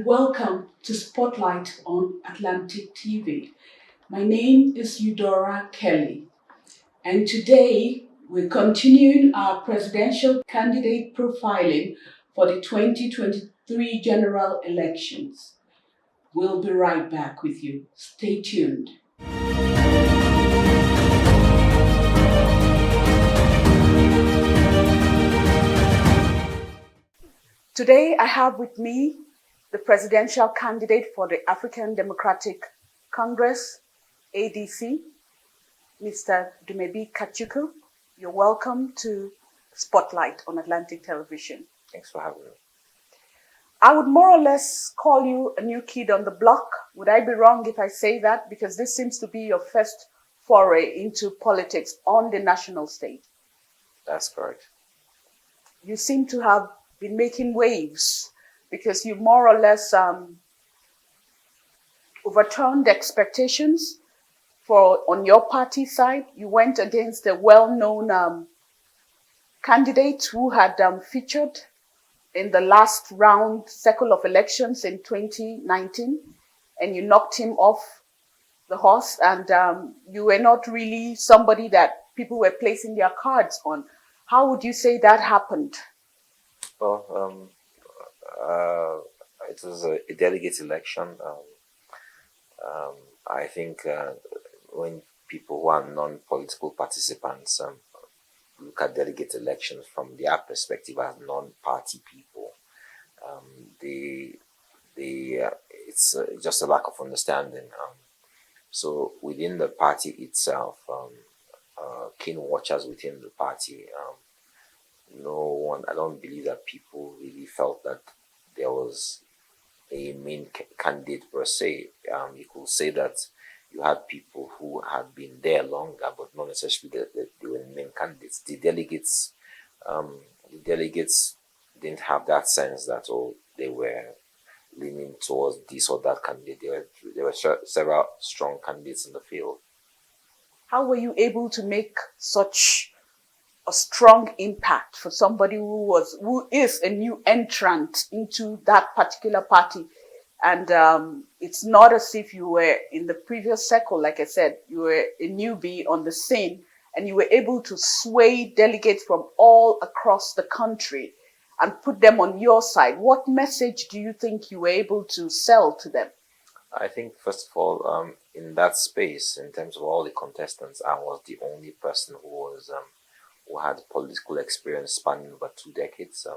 welcome to Spotlight on Atlantic TV. My name is Eudora Kelly, and today we're continuing our presidential candidate profiling for the 2023 general elections. We'll be right back with you. Stay tuned. Today I have with me the presidential candidate for the African Democratic Congress, ADC, Mr. Dumebi Kachikwu. You're welcome to Spotlight on Atlantic Television. Thanks for having me. I would more or less call you a new kid on the block. Would I be wrong if I say that? Because this seems to be your first foray into politics on the national stage. That's correct. You seem to have been making waves because you more or less overturned expectations on your party side. You went against a well-known candidate who had featured in the last round cycle of elections in 2019, and you knocked him off the horse, and you were not really somebody that people were placing their cards on. How would you say that happened? Well, it was a delegate election. I think when people who are non-political participants look at delegate elections from their perspective as non-party people, it's just a lack of understanding. So within the party itself, keen watchers within the party, I don't believe that people really felt that there was a main candidate per se. You could say that you had people who had been there longer, but not necessarily that they were main candidates. The delegates didn't have that sense that they were leaning towards this or that candidate. There were several strong candidates in the field. How were you able to make such a strong impact for somebody who is a new entrant into that particular party? And it's not as if you were in the previous cycle. Like I said, you were a newbie on the scene, and you were able to sway delegates from all across the country and put them on your side. What message do you think you were able to sell to them? I think, first of all, in that space, in terms of all the contestants, I was the only person who had political experience spanning over 2 decades.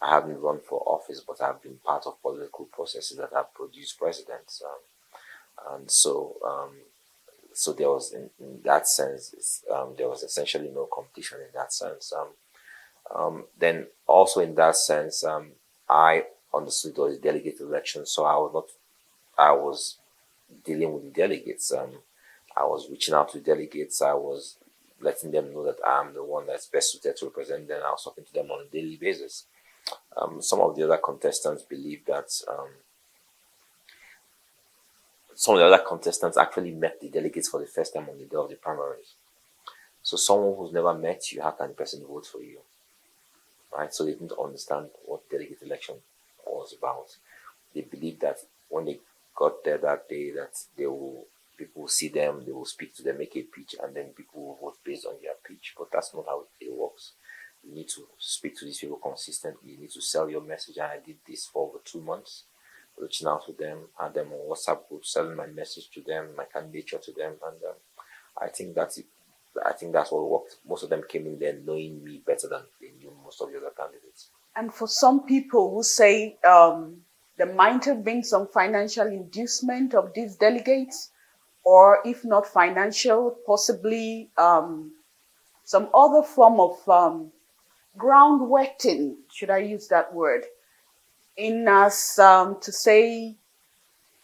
I haven't run for office, but I've been part of political processes that have produced presidents. And so there was, in that sense, there was essentially no competition in that sense. Then also in that sense, I understood all the delegate elections, so I was dealing with the delegates. I was reaching out to the delegates. I was letting them know that I'm the one that's best suited to represent them. I was talking to them on a daily basis. Some of the other contestants believe that some of the other contestants actually met the delegates for the first time on the day of the primaries. So someone who's never met you, how can the person vote for you? Right? So they didn't understand what delegate election was about. They believed that when they got there that day, that people will see them, they will speak to them, make a pitch, and then people will vote based on their pitch. But that's not how it works. You need to speak to these people consistently. You need to sell your message. And I did this for over 2 months, reaching out to them, had them on WhatsApp group, selling my message to them, my candidature to them, and I think that's it. I think that's what worked. Most of them came in there knowing me better than they knew most of the other candidates. And for some people who say there might have been some financial inducement of these delegates, or if not financial, possibly some other form of ground wetting, should I use that word, in as to say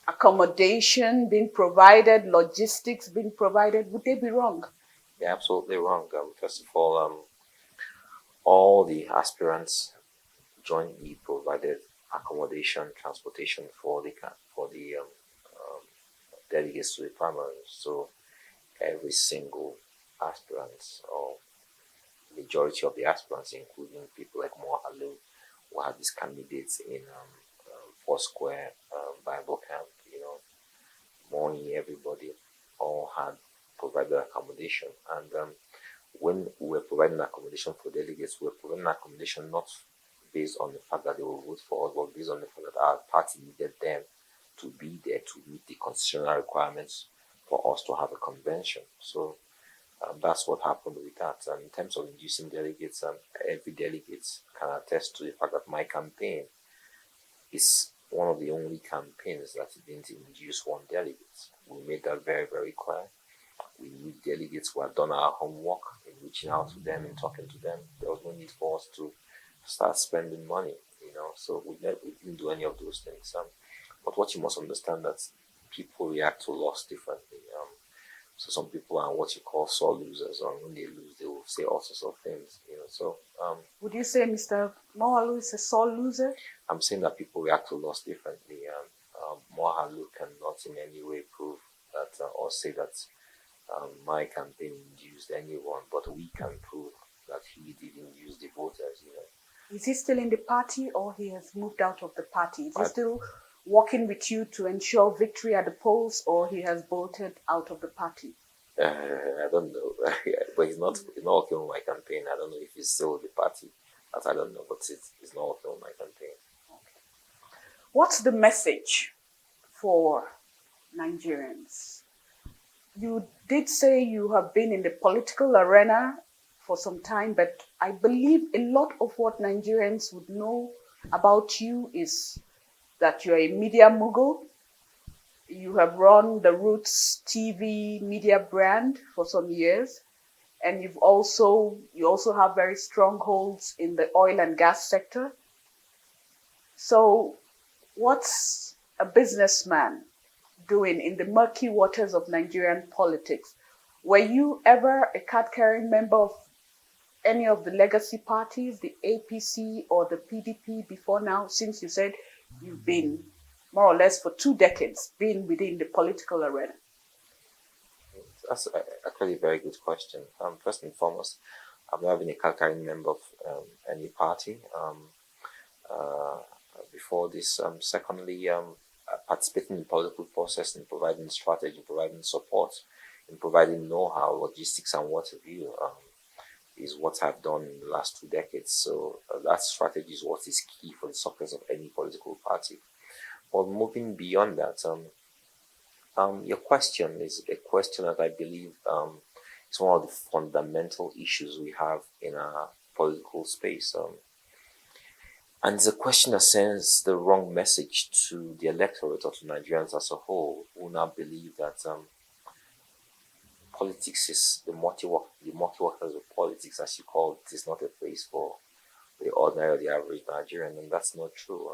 accommodation being provided, logistics being provided. Would they be wrong? They're absolutely wrong. First of all the aspirants jointly provided accommodation, transportation for the delegates to the primaries. So every single aspirant, or majority of the aspirants, including people like Mohalu, who had these candidates in Foursquare, Bible Camp, Morning, everybody all had provided accommodation. And when we were providing accommodation for delegates, we were providing accommodation not based on the fact that they will vote for us, but based on the fact that our party needed them to be there to meet the constitutional requirements for us to have a convention. So that's what happened with that. And in terms of inducing delegates, every delegate can attest to the fact that my campaign is one of the only campaigns that didn't induce one delegate. We made that very, very clear. We need delegates who have done our homework in reaching out to them and talking to them. There was no need for us to start spending money, So we didn't do any of those things. But what you must understand that people react to loss differently. So some people are what you call sore losers, or when they lose, they will say all sorts of things, So would you say Mr. Mohalu is a sore loser? I'm saying that people react to loss differently. Mohalu cannot in any way prove that or say that my campaign induced anyone, but we can prove that he did induce the voters. Is he still in the party, or he has moved out of the party? Is he still working with you to ensure victory at the polls, or he has bolted out of the party? I don't know, but he's not working on my campaign. I don't know if he's still with the party. That I don't know, but he's not working on my campaign. Okay. What's the message for Nigerians? You did say you have been in the political arena for some time, but I believe a lot of what Nigerians would know about you is that you're a media mogul. You have run the Roots TV media brand for some years, and you also have very strong holds in the oil and gas sector. So what's a businessman doing in the murky waters of Nigerian politics? Were you ever a card-carrying member of any of the legacy parties, the APC or the PDP before now, since you said you've been more or less for 2 decades been within the political arena? That's actually a very good question. First and foremost, I've never been a card-carrying member of any party before this. Secondly, participating in the political process and providing strategy, providing support, and providing know-how, logistics, and what have you, is what I've done in the last 2 decades. So that strategy is what is key for the success of any political party. But moving beyond that, your question is a question that I believe is one of the fundamental issues we have in our political space. And it's a question that sends the wrong message to the electorate or to Nigerians as a whole, who now believe that politics is the murky waters of politics, as you call it, is not a place for the ordinary or the average Nigerian, and that's not true.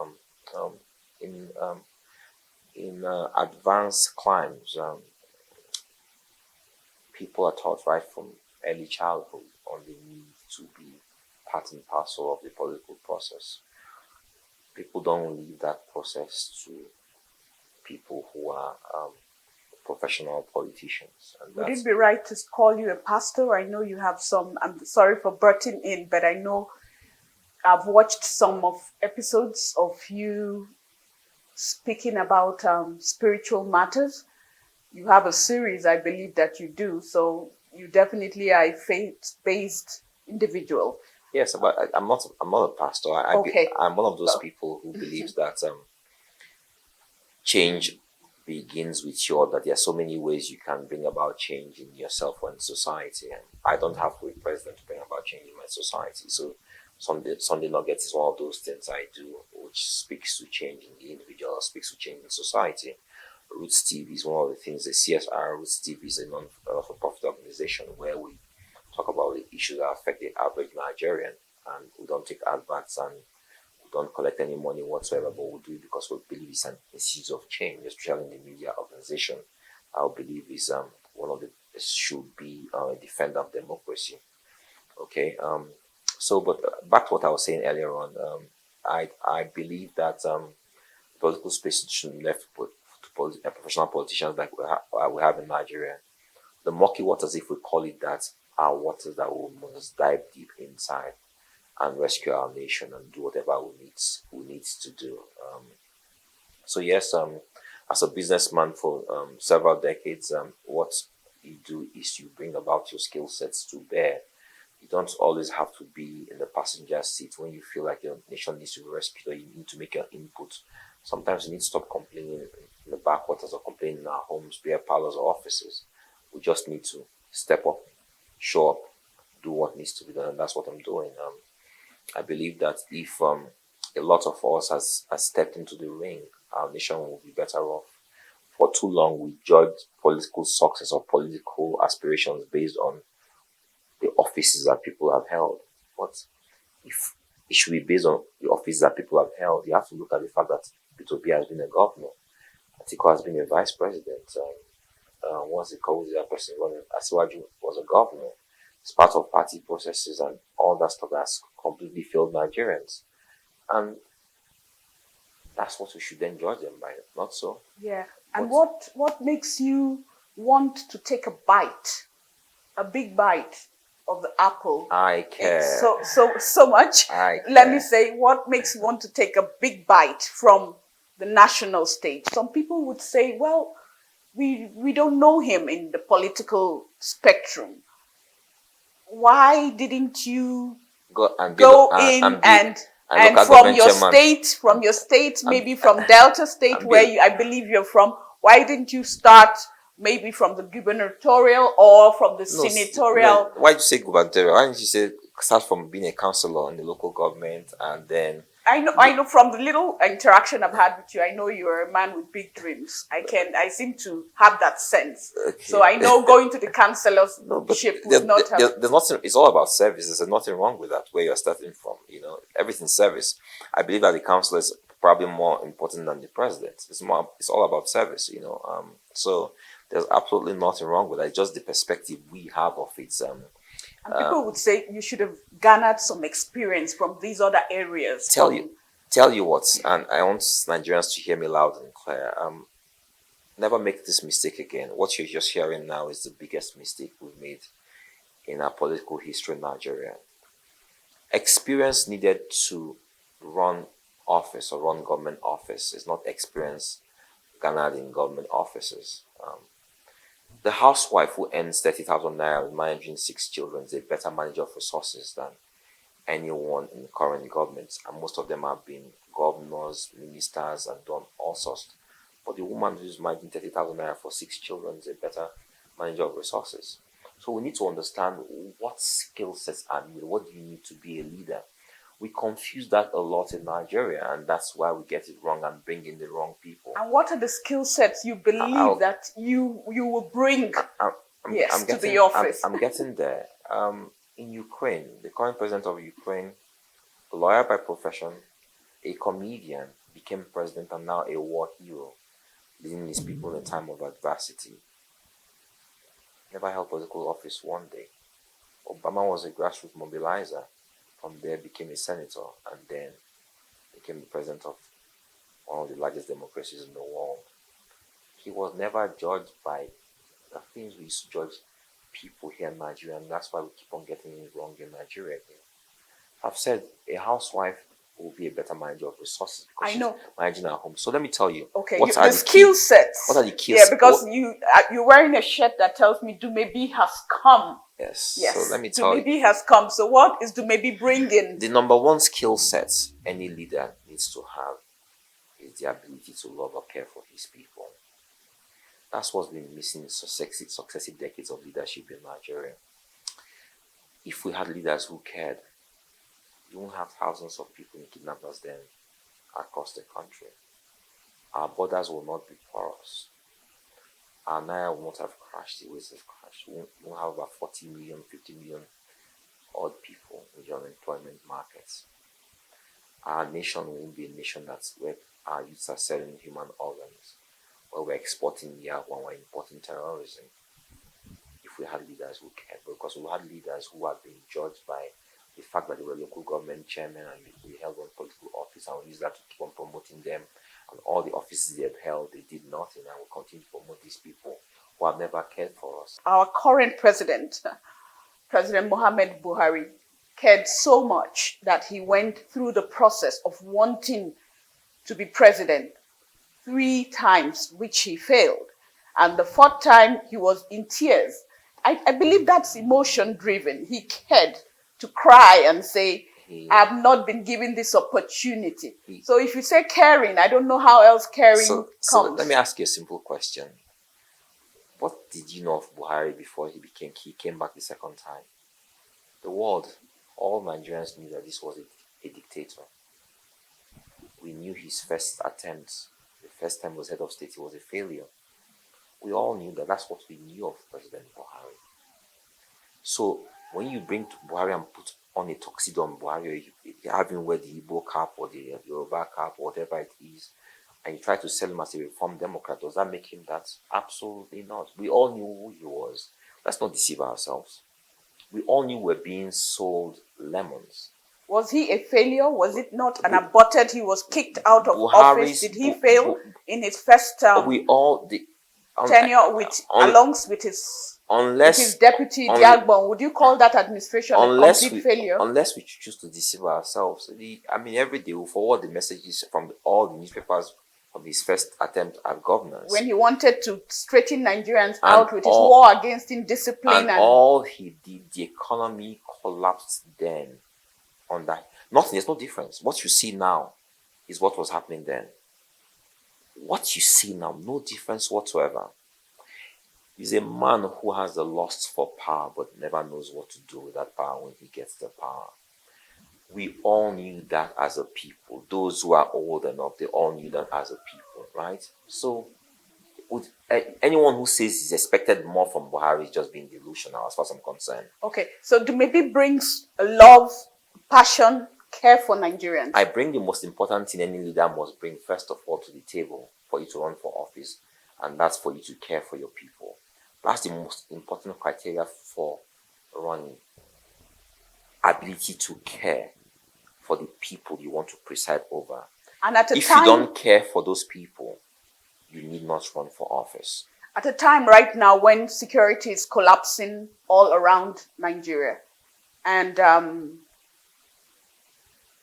In advanced climes, people are taught right from early childhood on the need to be part and parcel of the political process. People don't leave that process to people who are professional politicians. And would it be right to call you a pastor? I know you have some, I'm sorry for butting in, but I know I've watched some of episodes of you speaking about spiritual matters. You have a series, I believe, that you do. So you definitely are a faith-based individual. Yes, but I'm not a pastor. I'm one of those people who believes that change begins with that there are so many ways you can bring about change in yourself or in society. And I don't have to be president to bring about change in my society. So Sunday Nuggets is one of those things I do, which speaks to change in the individual, speaks to change in society. Roots TV is one of the things, the CSR Roots TV is a non-for-profit organization where we talk about the issues that affect the average Nigerian, and we don't take adverts and we don't collect any money whatsoever, but we do it because we believe it's an institute of change, especially in the media organization. I believe is one of the should be a defender of democracy. Okay, but back to what I was saying earlier on, I believe that political space shouldn't be left to professional politicians like we have in Nigeria. The murky waters, if we call it that, are waters that we must dive deep inside and rescue our nation and do whatever we need to do. So yes, as a businessman for several decades, what you do is you bring about your skill sets to bear. You don't always have to be in the passenger seat when you feel like your nation needs to be rescued or you need to make your input. Sometimes you need to stop complaining in the backwaters or complaining in our homes, beer parlors, or offices. We just need to step up, show up, do what needs to be done, and that's what I'm doing. I believe that if a lot of us has stepped into the ring, our nation will be better off. For too long, we judged political success or political aspirations based on the offices that people have held. But if it should be based on the offices that people have held, you have to look at the fact that Ethiopia has been a governor. Atiku has been a vice president. What's it called? The other person running? Asiwaju was a governor. It's part of party processes and all that stuff that's completely failed Nigerians. And that's what we should then judge them by, not so. Yeah. And what makes you want to take a big bite of the apple? I care. So much. I care. Let me say, what makes you want to take a big bite from the national stage? Some people would say, well, we don't know him in the political spectrum. Why didn't you go in and from your state, maybe from Delta State, where I believe you're from, why didn't you start maybe from the gubernatorial or from the senatorial? Why did you say gubernatorial? Why didn't you say start from being a councillor in the local government and then? I know from the little interaction I've had with you, I know you're a man with big dreams. I seem to have that sense. Okay. So I know going to the councillorship would not have... There's nothing, it's all about service. There's nothing wrong with that, where you're starting from, everything's service. I believe that the councillor is probably more important than the president. It's all about service, so there's absolutely nothing wrong with that. It's just the perspective we have of it. And people would say you should have garnered some experience from these other areas. Tell you what, and I want Nigerians to hear me loud and clear. Never make this mistake again. What you're just hearing now is the biggest mistake we've made in our political history in Nigeria. Experience needed to run office or run government office is not experience garnered in government offices. The housewife who earns 30,000 naira managing 6 children is a better manager of resources than anyone in the current government. And most of them have been governors, ministers, and done all sorts. But the woman who's managing 30,000 naira for 6 children is a better manager of resources. So we need to understand what skill sets are needed. What do you need to be a leader? We confuse that a lot in Nigeria, and that's why we get it wrong and bring in the wrong people. And what are the skill sets you believe that you will bring to the office? I'm getting there. In Ukraine, the current president of Ukraine, a lawyer by profession, a comedian, became president and now a war hero, leading his people in a time of adversity. Never held political office one day. Obama was a grassroots mobilizer. From there became a senator and then became the president of one of the largest democracies in the world. He was never judged by the things we used to judge people here in Nigeria, and that's why we keep on getting it wrong in Nigeria again. I've said a housewife will be a better manager of resources because she's managing her home. So let me tell you. Okay, the skill sets. What are the skills? Yeah, because you're wearing a shirt that tells me Dumebi has come. Yes. So let me tell you. Dumebi has come. So what is Dumebi bringing? The number one skill set any leader needs to have is the ability to love or care for his people. That's what's been missing in successive decades of leadership in Nigeria. If we had leaders who cared, you won't have thousands of people in kidnappers then across the country. Our borders will not be porous. Our naira will not have crashed the way it has crashed. We won't have about 40 million, 50 million odd people in the unemployment markets. Our nation won't be a nation that's where our youths are selling human organs, where we're exporting when we're importing terrorism. If we had leaders who cared, because we had leaders who had been judged by the fact that they were local government chairmen and we held one political office and we used that to keep on promoting them, and all the offices they had held, they did nothing, and we continue to promote these people who have never cared for us. Our current president, President Muhammad Buhari, cared so much that he went through the process of wanting to be president 3 times, which he failed. And the 4th time, he was in tears. I believe that's emotion driven. He cared to cry and say, I've not been given this opportunity. So if you say caring, I don't know how else caring comes. So let me ask you a simple question. What did you know of Buhari before he came back the second time? The world, all Nigerians knew that this was a dictator. We knew his first attempt, the first time he was head of state, he was a failure. We all knew that. That's what we knew of President Buhari. So when you bring Buhari and put on a tuxedo on Buhari, you have him wear the Igbo cap or the Yoruba cap, whatever it is, and you try to sell him as a reformed Democrat, does that make him that? Absolutely not. We all knew who he was. Let's not deceive ourselves. We all knew we're being sold lemons. Was he a failure? Was it not an aborted? He was kicked out of office. Did he fail in his first tenure along with his deputy Diagbon? Would you call that administration a complete failure? Unless we choose to deceive ourselves. Every day we forward the messages from all the newspapers of his first attempt at governance. When he wanted to straighten Nigerians out with his war against indiscipline. And all he did, the economy collapsed then. On that, nothing, there's no difference. What you see now is what was happening then. What you see now, no difference whatsoever. He's a man who has the lust for power but never knows what to do with that power when he gets the power. We all knew that as a people. Those who are old enough, they all knew that as a people, right? So anyone who says he's expected more from Buhari is just being delusional as far as I'm concerned. Okay, so Dumebi brings a love, passion, care for Nigerians. I bring the most important thing any leader must bring first of all to the table for you to run for office, and that's for you to care for your people. That's the most important criteria for running. Ability to care for the people you want to preside over. And if you don't care for those people, you need not run for office. At a time right now when security is collapsing all around Nigeria, and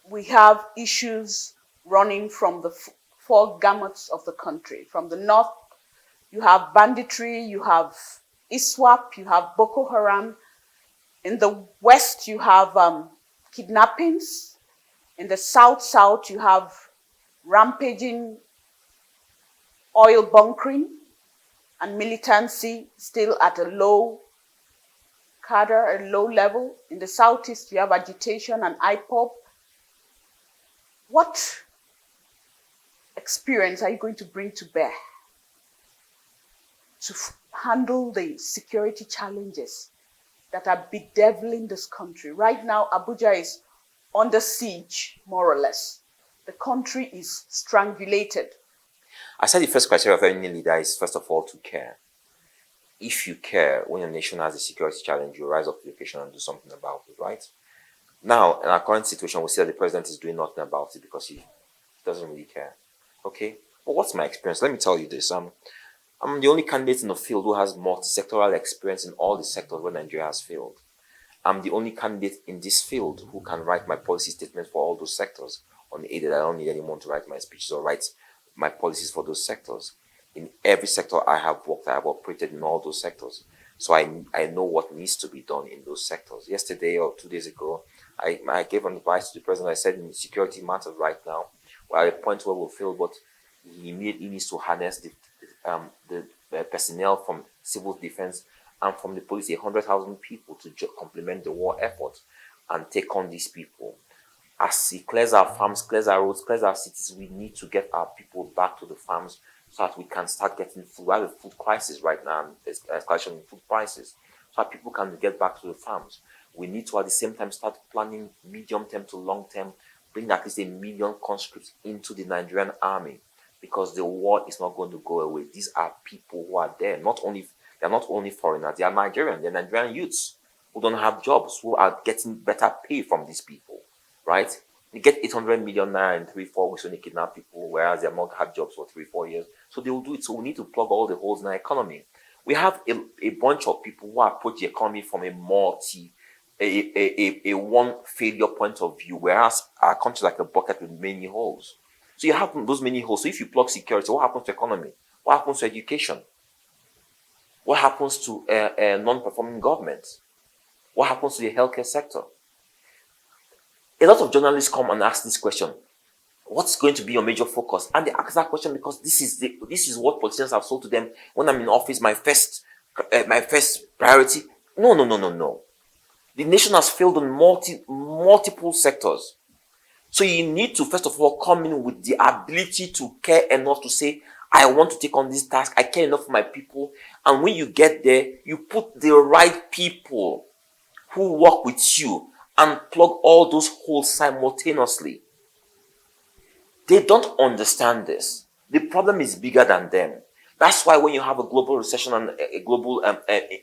we have issues running from the 4 gamuts of the country. From the north, you have banditry, you have ISWAP, you have Boko Haram. In the west, you have kidnappings. In the south, you have rampaging oil bunkering and militancy still at a low cadre, a low level. In the southeast, you have agitation and IPOB. What experience are you going to bring to bear to handle the security challenges that are bedeviling this country? Right now, Abuja is under siege, more or less. The country is strangulated. I said the first criteria of any leader is, first of all, to care. If you care, when your nation has a security challenge, you rise up to the occasion and do something about it, right? Now, in our current situation, we see that the president is doing nothing about it because he doesn't really care. Okay? But what's my experience? Let me tell you this. I'm the only candidate in the field who has multi-sectoral experience in all the sectors where Nigeria has failed. I'm the only candidate in this field who can write my policy statements for all those sectors unaided. I don't need anyone to write my speeches or write my policies for those sectors. In every sector I have worked, I have operated in all those sectors. So I know what needs to be done in those sectors. Yesterday or 2 days ago, I gave an advice to the president. I said, in security matters right now, we're at a point where we'll fail, but he immediately needs to harness the personnel from civil defense and from the police, 100,000 people to complement the war effort and take on these people. As he clears our farms, clears our roads, clears our cities, we need to get our people back to the farms so that we can start getting food. We have a food crisis right now, and there's escalation in food prices, so that people can get back to the farms. We need to, at the same time, start planning medium-term to long-term, bring at least 1 million conscripts into the Nigerian army, because the war is not going to go away. These are people who are there. They're not only foreigners, they are Nigerian. They're Nigerian youths who don't have jobs, who are getting better pay from these people, right? They get 800 million naira in 3-4 weeks when they kidnap people, whereas they have not had jobs for 3-4 years. So they will do it. So we need to plug all the holes in our economy. We have a bunch of people who approach the economy from a one failure point of view, whereas our country is like a bucket with many holes. So you have those many holes. So if you plug security, what happens to economy? What happens to education? What happens to non-performing government? What happens to the healthcare sector? A lot of journalists come and ask this question: what's going to be your major focus? And they ask that question because this is what politicians have sold to them. When I'm in office, my first priority. No. The nation has failed on multiple sectors. So you need to first of all come in with the ability to care enough to say, I want to take on this task. I care enough for my people. And when you get there, you put the right people who work with you and plug all those holes simultaneously. They don't understand this. The problem is bigger than them. That's why when you have a global recession and a global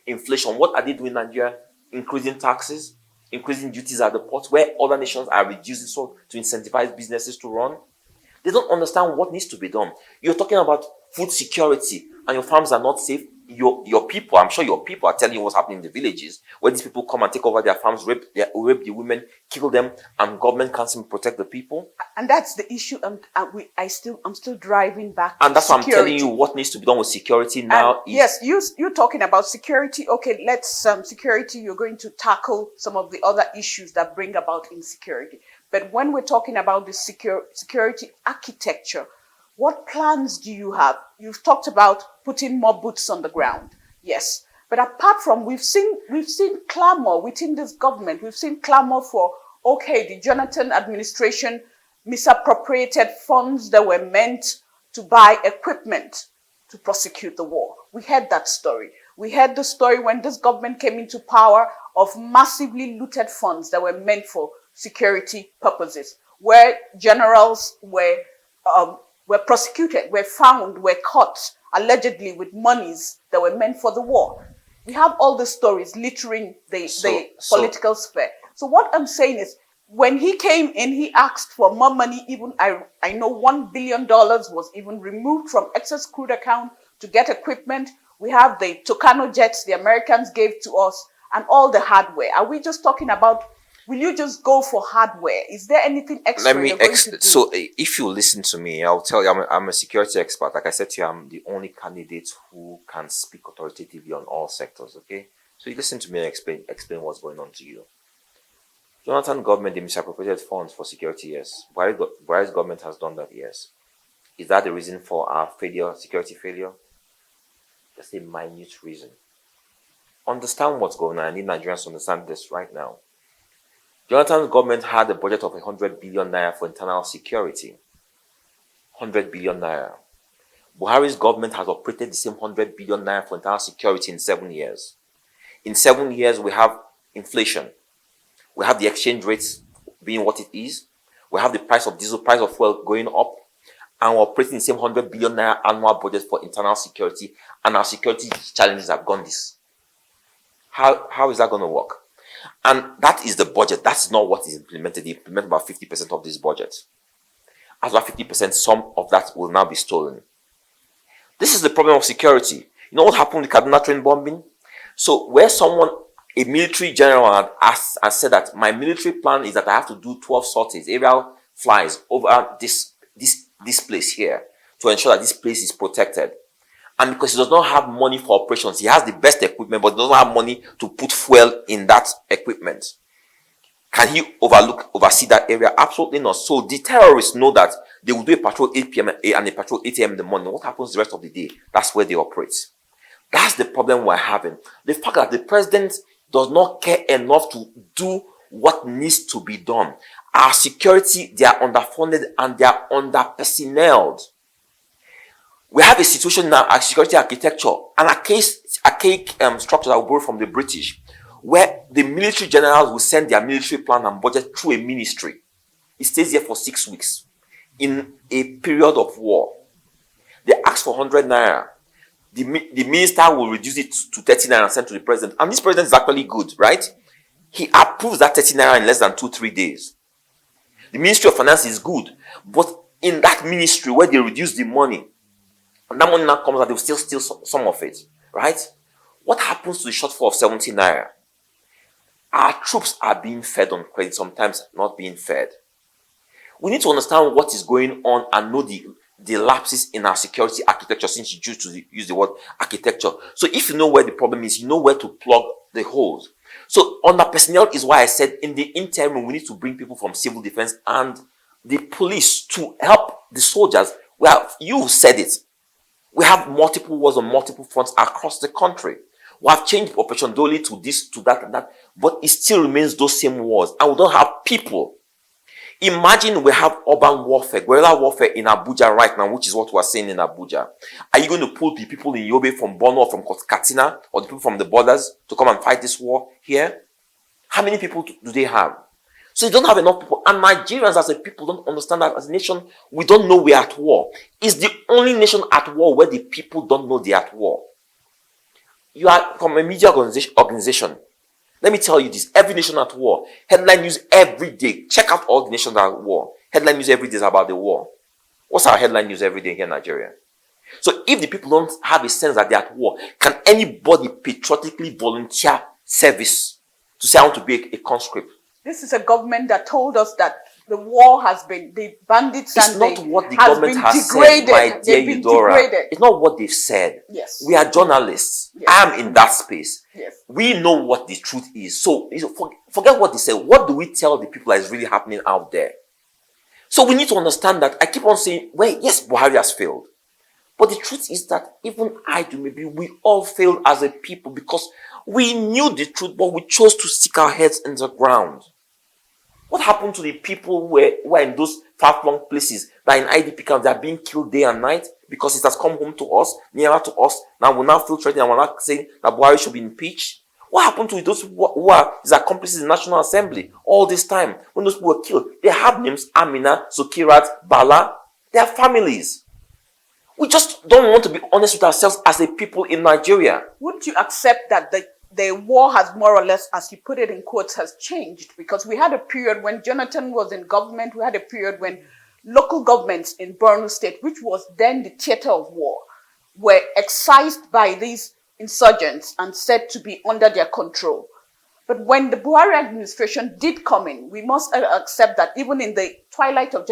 inflation, what are they doing in Nigeria? Increasing taxes, increasing duties at the port, where other nations are reducing so to incentivize businesses to run. They don't understand what needs to be done. You're talking about food security and your farms are not safe. Your people, I'm sure your people are telling you what's happening in the villages, where these people come and take over their farms, rape the women, kill them, and government can't even protect the people. And that's the issue. I'm still driving back. And that's security. why I'm telling you what needs to be done with security now. Yes, you're talking about security. Okay, let's security. You're going to tackle some of the other issues that bring about insecurity. But when we're talking about the security architecture, what plans do you have? You've talked about putting more boots on the ground. Yes. But apart from, we've seen clamor within this government. We've seen clamor for, okay, the Jonathan administration misappropriated funds that were meant to buy equipment to prosecute the war. We heard that story. We heard the story when this government came into power of massively looted funds that were meant for security purposes, where generals were prosecuted, were found, were caught, allegedly with monies that were meant for the war. We have all the stories littering the political sphere. So what I'm saying is, when he came in, he asked for more money. Even I know $1 billion was even removed from excess crude account to get equipment. We have the Tucano jets the Americans gave to us and all the hardware. Are we just talking about, will you just go for hardware? Is there anything extra you're going to do? So if you listen to me, I'll tell you, I'm a security expert. Like I said to you, I'm the only candidate who can speak authoritatively on all sectors, okay? So you listen to me and explain what's going on to you. Jonathan government, they misappropriated funds for security, yes. Buhari's government has done that, yes. Is that the reason for our failure, security failure? Just a minute reason. Understand what's going on. I need Nigerians to understand this right now. Jonathan's government had a budget of 100 billion naira for internal security. 100 billion naira. Buhari's government has operated the same 100 billion naira for internal security in 7 years. In 7 years, we have inflation. We have the exchange rates being what it is. We have the price of diesel, price of fuel going up. And we're operating the same 100 billion naira annual budget for internal security. And our security challenges have gone this. How is that going to work? And that is the budget. That's not what is implemented. They implement about 50% of this budget. As about 50%, some of that will now be stolen. This is the problem of security. You know what happened with Kaduna train bombing? So where a military general had asked and said that my military plan is that I have to do 12 sorties, aerial flies over this place here to ensure that this place is protected. And because he does not have money for operations, he has the best equipment, but doesn't have money to put fuel in that equipment. Can he oversee that area? Absolutely not. So the terrorists know that they will do a patrol 8 p.m. and a patrol 8 a.m. in the morning. What happens the rest of the day? That's where they operate. That's the problem we're having. The fact that the president does not care enough to do what needs to be done. Our security, they are underfunded and they are under-personneled. We have a situation now, our security architecture, and archaic structure that we borrow from the British, where the military generals will send their military plan and budget through a ministry. It stays there for 6 weeks in a period of war. They ask for 100 naira. The minister will reduce it to 30 naira and send to the president. And this president is actually good, right? He approves that 30 naira in less than 2-3 days. The Ministry of Finance is good. But in that ministry where they reduce the money, and that money now comes out, they will still steal some of it, right? What happens to the shortfall of 70 naira? Our troops are being fed on credit, sometimes not being fed. We need to understand what is going on and know the lapses in our security architecture, since you choose to use the word architecture. So if you know where the problem is, you know where to plug the holes. So under personnel is why I said in the interim, we need to bring people from civil defense and the police to help the soldiers. Well, you said it. We have multiple wars on multiple fronts across the country. We have changed Operation Dolly to this, to that, and that, but it still remains those same wars, and we don't have people. Imagine we have urban warfare, guerrilla warfare in Abuja right now, which is what we are seeing in Abuja. Are you going to pull the people in Yobe from Borno or from Katsina or the people from the borders to come and fight this war here? How many people do they have? So you don't have enough people. And Nigerians as a people don't understand that as a nation, we don't know we're at war. It's the only nation at war where the people don't know they're at war. You are from a media organization. Let me tell you this, every nation at war, headline news every day. Check out all the nations at war. Headline news every day is about the war. What's our headline news every day here in Nigeria? So if the people don't have a sense that they're at war, can anybody patriotically volunteer service to say I want to be a conscript? This is a government that told us that the war has been, the bandits it's and not the what the has government been has degraded. said, my dear They've been Eudora. degraded. It's not what they've said. Yes. We are journalists. Yes. I am in that space. Yes. We know what the truth is. So forget what they say. What do we tell the people that is really happening out there? So we need to understand that. I keep on saying, well, yes, Buhari has failed. But the truth is that even I do, maybe we all failed as a people because we knew the truth, but we chose to stick our heads in the ground. What happened to the people who are in those far-flung places that in IDP camps they are being killed day and night because it has come home to us, nearer to us? Now we now feel threatened and we're not saying that Buhari should be impeached. What happened to those who are his accomplices in the National Assembly all this time? When those people were killed, they have names: Amina, Sokirat, Bala. They have families. We just don't want to be honest with ourselves as a people in Nigeria. Wouldn't you accept that the war has more or less, as you put it in quotes, has changed? Because we had a period when Jonathan was in government, we had a period when local governments in Borno State, which was then the theater of war, were excised by these insurgents and said to be under their control. But when the Buhari administration did come in, we must accept that even in the twilight of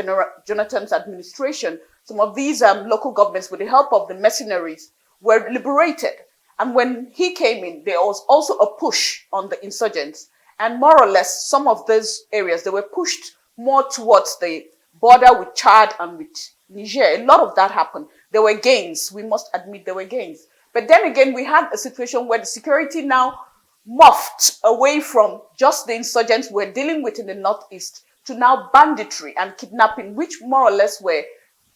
Jonathan's administration, some of these local governments, with the help of the mercenaries, were liberated. And when he came in, there was also a push on the insurgents. And more or less, some of those areas, they were pushed more towards the border with Chad and with Niger. A lot of that happened. There were gains. We must admit there were gains. But then again, we had a situation where the security now morphed away from just the insurgents we're dealing with in the northeast to now banditry and kidnapping, which more or less were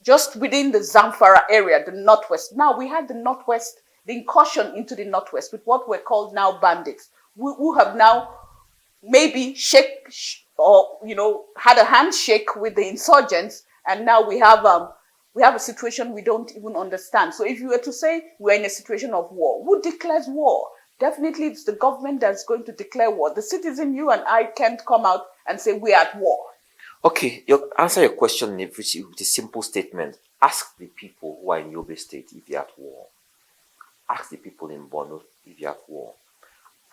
just within the Zamfara area, the northwest. Now we had the northwest, the incursion into the northwest with what were called now bandits, who have now maybe had a handshake with the insurgents, and now we have a situation we don't even understand. So if you were to say we're in a situation of war, who declares war? Definitely it's the government that's going to declare war. The citizen, you and I, can't come out and say we're at war. Okay, answer your question with a simple statement. Ask the people who are in Yobe State if they're at war. Ask the people in Borno if they're at war.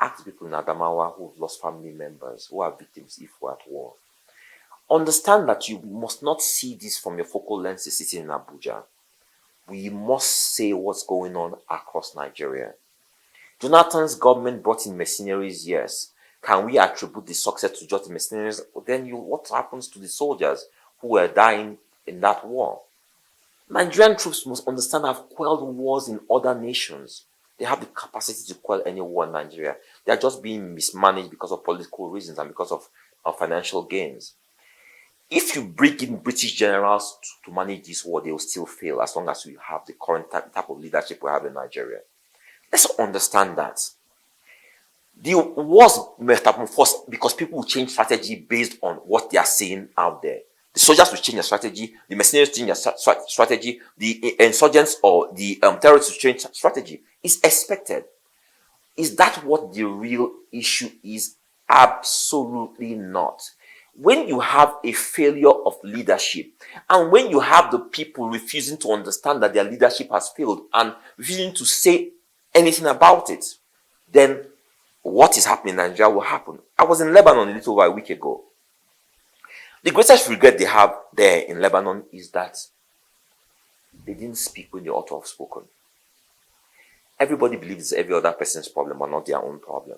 Ask the people in Adamawa who've lost family members, who are victims if we're at war. Understand that you must not see this from your focal lenses sitting in Abuja. We must say what's going on across Nigeria. Jonathan's government brought in mercenaries, yes. Can we attribute the success to just the mercenaries? Then what happens to the soldiers who were dying in that war? Nigerian troops must understand have quelled wars in other nations. They have the capacity to quell any war in Nigeria. They are just being mismanaged because of political reasons and because of financial gains. If you bring in British generals to manage this war, they will still fail as long as we have the current type of leadership we have in Nigeria. Let's understand that. The wars metamorphosed because people will change strategy based on what they are seeing out there. The soldiers will change their strategy, the mercenaries change their strategy, the insurgents or the terrorists will change strategy. It's expected. Is that what the real issue is? Absolutely not. When you have a failure of leadership, and when you have the people refusing to understand that their leadership has failed and refusing to say anything about it, then what is happening in Nigeria will happen. I was in Lebanon a little over a week ago. The greatest regret they have there in Lebanon is that they didn't speak when they ought to have spoken. Everybody believes every other person's problem or not their own problem.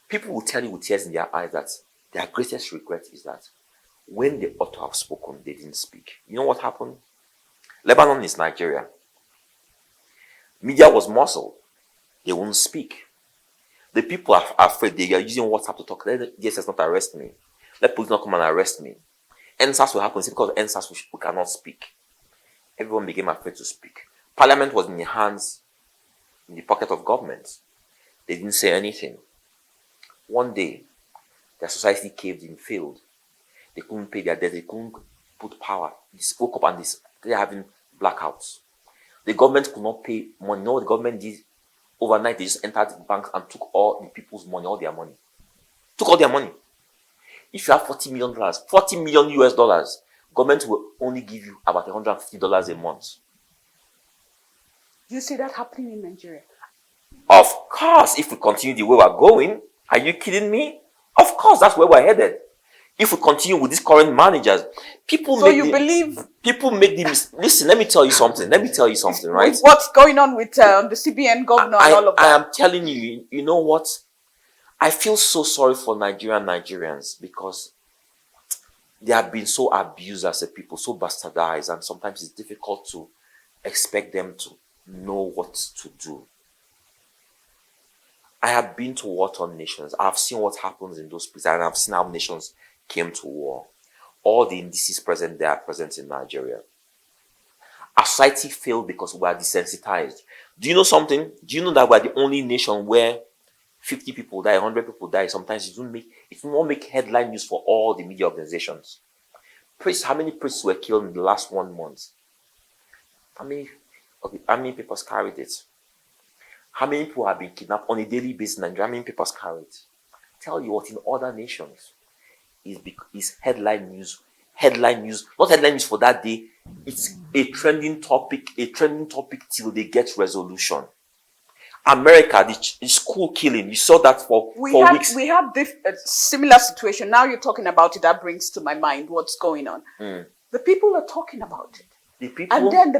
People will tell you with tears in their eyes that their greatest regret is that when they ought to have spoken, they didn't speak. You know what happened? Lebanon is Nigeria. Media was muscled. They won't speak. The people are afraid. They are using WhatsApp to talk. Let the DSS not arrest me. Let police not come and arrest me. NSAS will happen because of NSAS we cannot speak. Everyone became afraid to speak. Parliament was in the hands, in the pocket of government. They didn't say anything. One day, their society caved in, failed. They couldn't pay their debt. They couldn't put power. They woke up and they're having blackouts. The government could not pay money. No, the government did overnight. They just entered the banks and took all the people's money, all their money. Took all their mony. If you have $40 million, $40 million US dollars, government will only give you about $150 a month. Do you see that happening in Nigeria? Of course, if we continue the way we're going, are you kidding me? Of course, that's where we're headed. If we continue with these current managers, people make listen, let me tell you something, right? What's going on with the CBN governor and all of that? I am telling you, you know what? I feel so sorry for Nigerians because they have been so abused as a people, so bastardized, and sometimes it's difficult to expect them to know what to do. I have been to war-torn nations. I've seen what happens in those places, and I've seen how nations came to war. All the indices present there are present in Nigeria. Our society failed because we are desensitized. Do you know something? Do you know that we're the only nation where 50 people die, 100 people die? Sometimes it won't make headline news for all the media organizations. How many priests were killed in the last 1 month? How many papers carried it? How many people have been kidnapped on a daily basis in Nigeria? How many papers carried it? Tell you what, in other nations, is headline news. Headline news, not headline news for that day. It's a trending topic till they get resolution. America, the school killing, you saw that for weeks. We have this similar situation. Now you're talking about it, that brings to my mind what's going on. The people are talking about it. The people, and then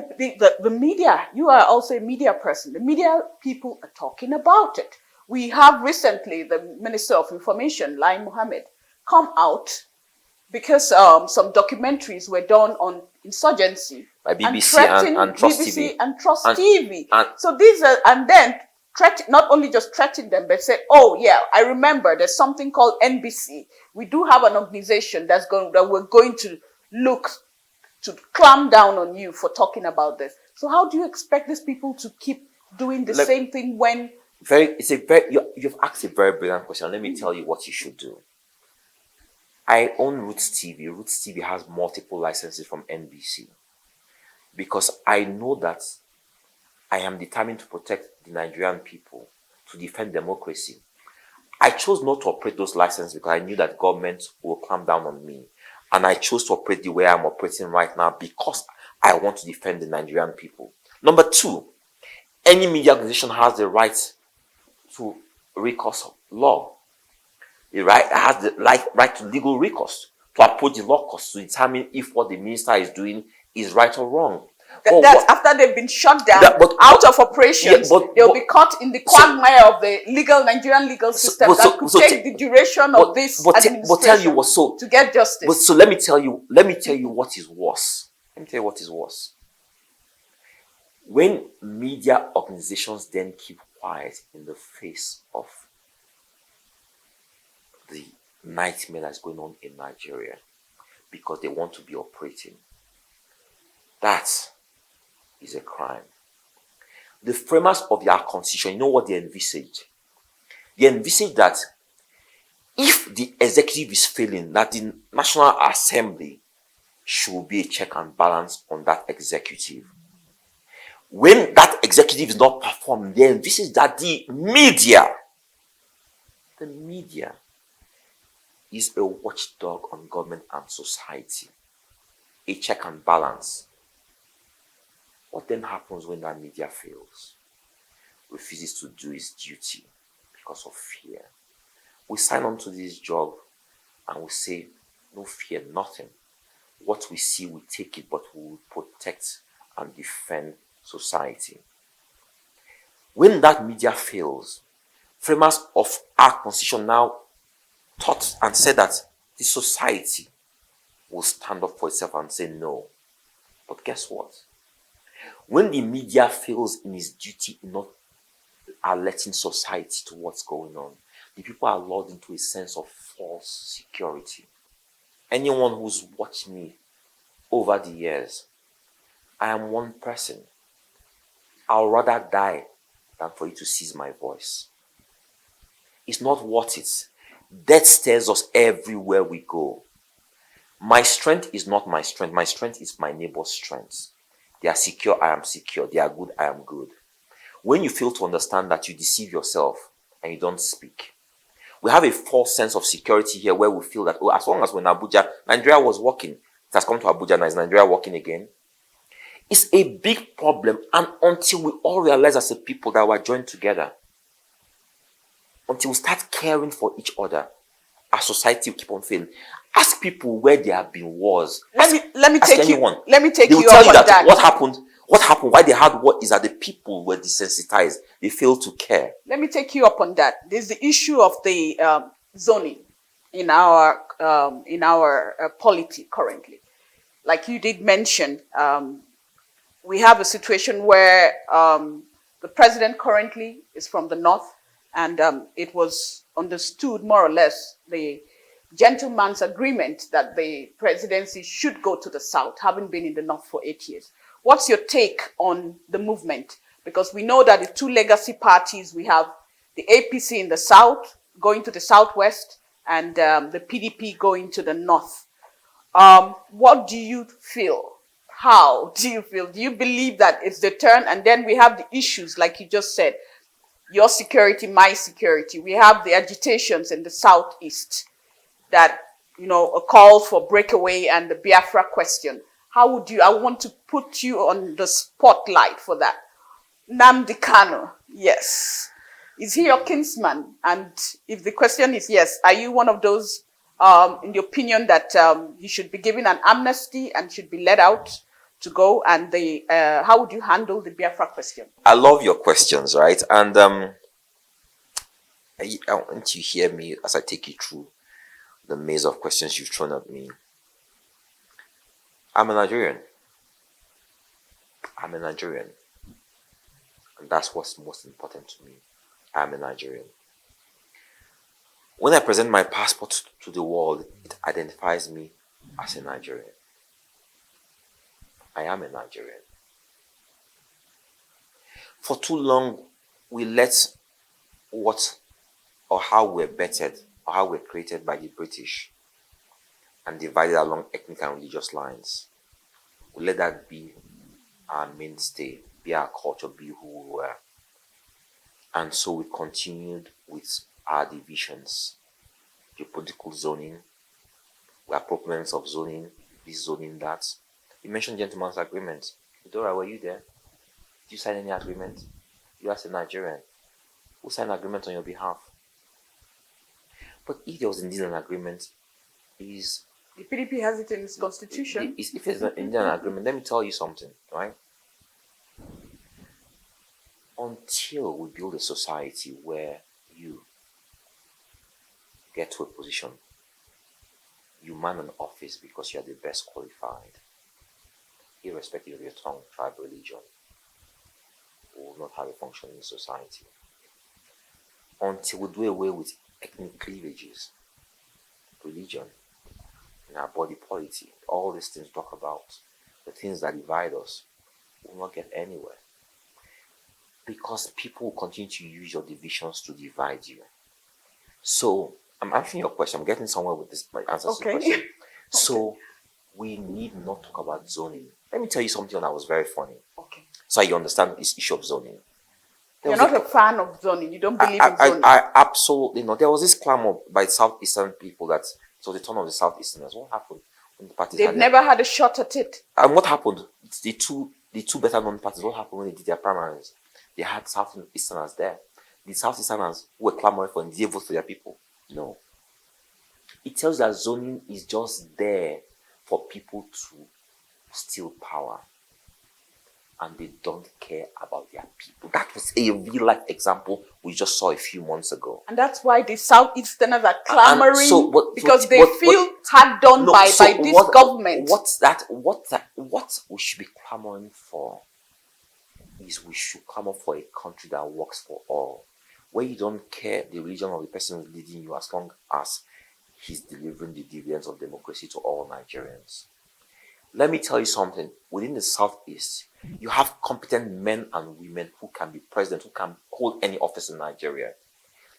the media, you are also a media person. The media people are talking about it. We have recently the Minister of Information, Lai Mohammed, come out because some documentaries were done on insurgency by BBC and Trust BBC TV. and Trust TV. So these are, and then not only just threaten them, but say, oh yeah, I remember there's something called NBC. We do have an organization that we're going to look to clamp down on you for talking about this. So how do you expect these people to keep doing the same thing when... You've asked a very brilliant question. Let me tell you what you should do. I own Roots TV. Roots TV has multiple licenses from NBC because I know that I am determined to protect the Nigerian people, to defend democracy. I chose not to operate those licenses because I knew that government will clamp down on me. And I chose to operate the way I'm operating right now because I want to defend the Nigerian people. Number two, any media organization has the right to recourse law. It has the right to legal recourse, to approach the law courts to determine if what the minister is doing is right or wrong. That's after they've been shut down, out of operations, they'll be caught in the quagmire of the Nigerian legal system that could take the duration of this administration tell you what, to get justice. So let me tell you what is worse. Let me tell you what is worse. When media organizations then keep quiet in the face of the nightmare that's going on in Nigeria because they want to be operating, that is a crime. The framers of their constitution, you know what they envisage? They envisage that if the executive is failing, that the National Assembly should be a check and balance on that executive. When that executive is not performing, they envisage that the media is a watchdog on government and society, a check and balance. What then happens when that media fails? Refuses to do its duty because of fear. We sign on to this job and we say, no fear, nothing. What we see, we take it, but we will protect and defend society. When that media fails, framers of our constitution now thought and said that the society will stand up for itself and say no. But guess what? When the media fails in its duty in not alerting society to what's going on, the people are lulled into a sense of false security. Anyone who's watched me over the years, I am one person. I'll rather die than for you to seize my voice. It's not worth it. Death stares us everywhere we go. My strength is not my strength. My strength is my neighbor's strength. They are secure, I am secure. They are good, I am good. When you fail to understand that, you deceive yourself and you don't speak. We have a false sense of security here where we feel that, oh, as long as we're in Abuja, Nigeria was working. It has come to Abuja now. Is Nigeria working again? It's a big problem, and until we all realize as a people that we're joined together, until we start caring for each other, our society will keep on failing. Ask people where there have been wars. Let me take you up on that. What happened, why they had war is that the people were desensitized. They failed to care. Let me take you up on that. There's the issue of the zoning in our polity currently. Like you did mention, we have a situation where the president currently is from the north, and it was understood more or less the gentleman's agreement that the presidency should go to the south, having been in the north for 8 years. What's your take on the movement? Because we know that the two legacy parties, we have the APC in the south going to the southwest, and the PDP going to the north. What do you feel? How do you feel? Do you believe that it's the turn? And then we have the issues, like you just said, your security, my security. We have the agitations in the southeast that, a call for breakaway and the Biafra question. How would you, I want to put you on the spotlight for that. Nnamdi Kanu, yes. Is he your kinsman? And if the question is yes, are you one of those, in the opinion that he should be given an amnesty and should be let out to go? And how would you handle the Biafra question? I love your questions, right? And I want you to hear me as I take you through the maze of questions you've thrown at me. I'm a Nigerian. And that's what's most important to me. I'm a Nigerian. When I present my passport to the world, it identifies me as a Nigerian. I am a Nigerian. For too long, we let how we're bettered, or how we're created by the British and divided along ethnic and religious lines. We let that be our mainstay, be our culture, be who we were. And so we continued with our divisions. Geopolitical zoning. We are proponents of zoning, this zoning, that. You mentioned gentleman's agreement. Dora, were you there? Did you sign any agreement? You as a Nigerian. Who signed an agreement on your behalf? But if there was indeed an agreement, the PDP has it in its constitution. If there's indeed an agreement, let me tell you something, right? Until we build a society where you get to a position, you man an office because you are the best qualified, irrespective of your tongue, tribe, religion, we will not have a functioning society. Until we do away with ethnic cleavages, religion, in our body polity, all these things talk about, the things that divide us, we will not get anywhere. Because people will continue to use your divisions to divide you. So, I'm answering your question. I'm getting somewhere with this, my answer to the question. So, we need not talk about zoning. Let me tell you something that was very funny. Okay. So you understand this issue of zoning. You're not a fan of zoning. You don't believe in zoning. I absolutely not. There was this clamor by Southeastern people that so the turn of the Southeasterners. What happened when the parties? They've never had a shot at it. And what happened? The two better known parties. What happened when they did their primaries? They had Southeasterners there. The Southeasterners who were clamoring for, and did they vote for their people? No. It tells that zoning is just there for people to steal power, and they don't care about their people. That was a real life example we just saw a few months ago. And that's why the Southeasterners are clamoring because they feel hard done by this government. What we should be clamoring for is we should clamor for a country that works for all, where you don't care the religion of the person who's leading you as long as he's delivering the dividends of democracy to all Nigerians. Let me tell you something. Within the Southeast, you have competent men and women who can be president, who can hold any office in Nigeria.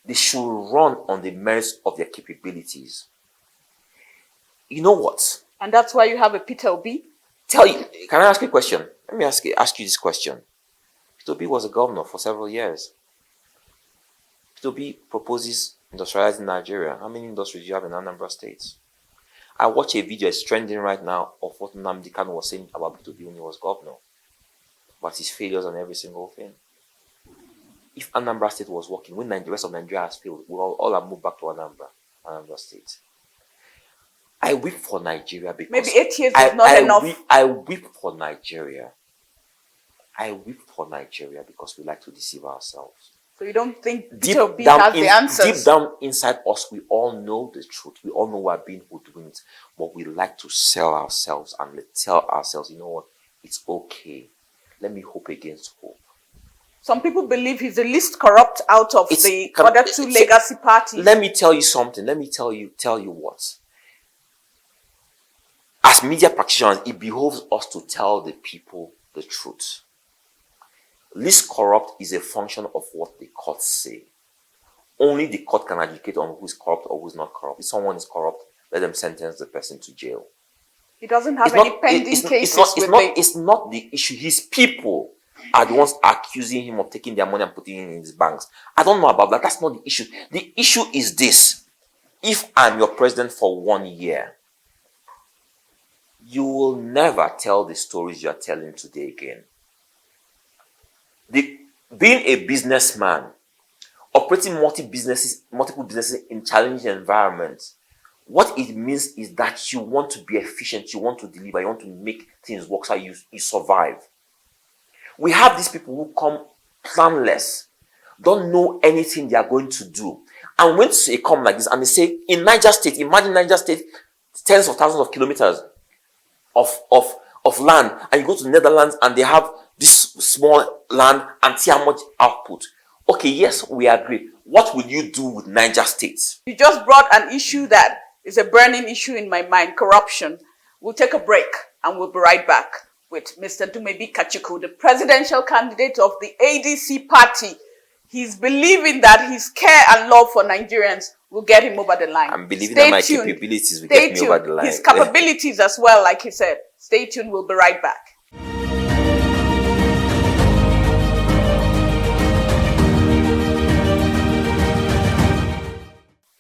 They should run on the merits of their capabilities. You know what? And that's why you have a Peter Obi? Can I ask you a question? Let me ask you this question. Peter Obi was a governor for several years. Peter Obi proposes industrializing Nigeria. How many industries do you have in Anambra State? I watch a video, it's trending right now, of what Nnamdi Kanu was saying about Peter Obi when he was governor, about his failures on every single thing. If Anambra State was working, when the rest of Nigeria has failed, we all have moved back to Anambra State. I weep for Nigeria because maybe 8 years is not enough. I weep for Nigeria. I weep for Nigeria because we like to deceive ourselves. So you don't think Peter Obi has the answers? Deep down inside us, we all know the truth. We all know we're being hoodwinked, but we like to sell ourselves and tell ourselves, you know what, it's okay. Let me hope against hope. Some people believe he's the least corrupt out of the other two legacy parties. Let me tell you something. Let me tell you what. As media practitioners, it behoves us to tell the people the truth. Least corrupt is a function of what the courts say. Only the court can adjudicate on who is corrupt or who is not corrupt. If someone is corrupt, let them sentence the person to jail. He doesn't have any pending cases. It's not the issue. His people are the ones accusing him of taking their money and putting it in his banks. I don't know about that. That's not the issue. The issue is this. If I'm your president for 1 year, you will never tell the stories you are telling today again. Being a businessman, operating multiple businesses in challenging environments, what it means is that you want to be efficient, you want to deliver, you want to make things work so you survive. We have these people who come planless, don't know anything they are going to do. And when they come like this and they say, in Niger State, imagine Niger State, tens of thousands of kilometers of land, and you go to the Netherlands and they have this small land and see how much output. Okay, yes, we agree. What will you do with Niger State? You just brought an issue that is a burning issue in my mind, corruption. We'll take a break and we'll be right back with Mr. Dumebi Kachikwu, the presidential candidate of the ADC party. He's believing that his care and love for Nigerians will get him over the line. I'm believing that my capabilities will get me over the line. His capabilities as well, like he said. Stay tuned, we'll be right back.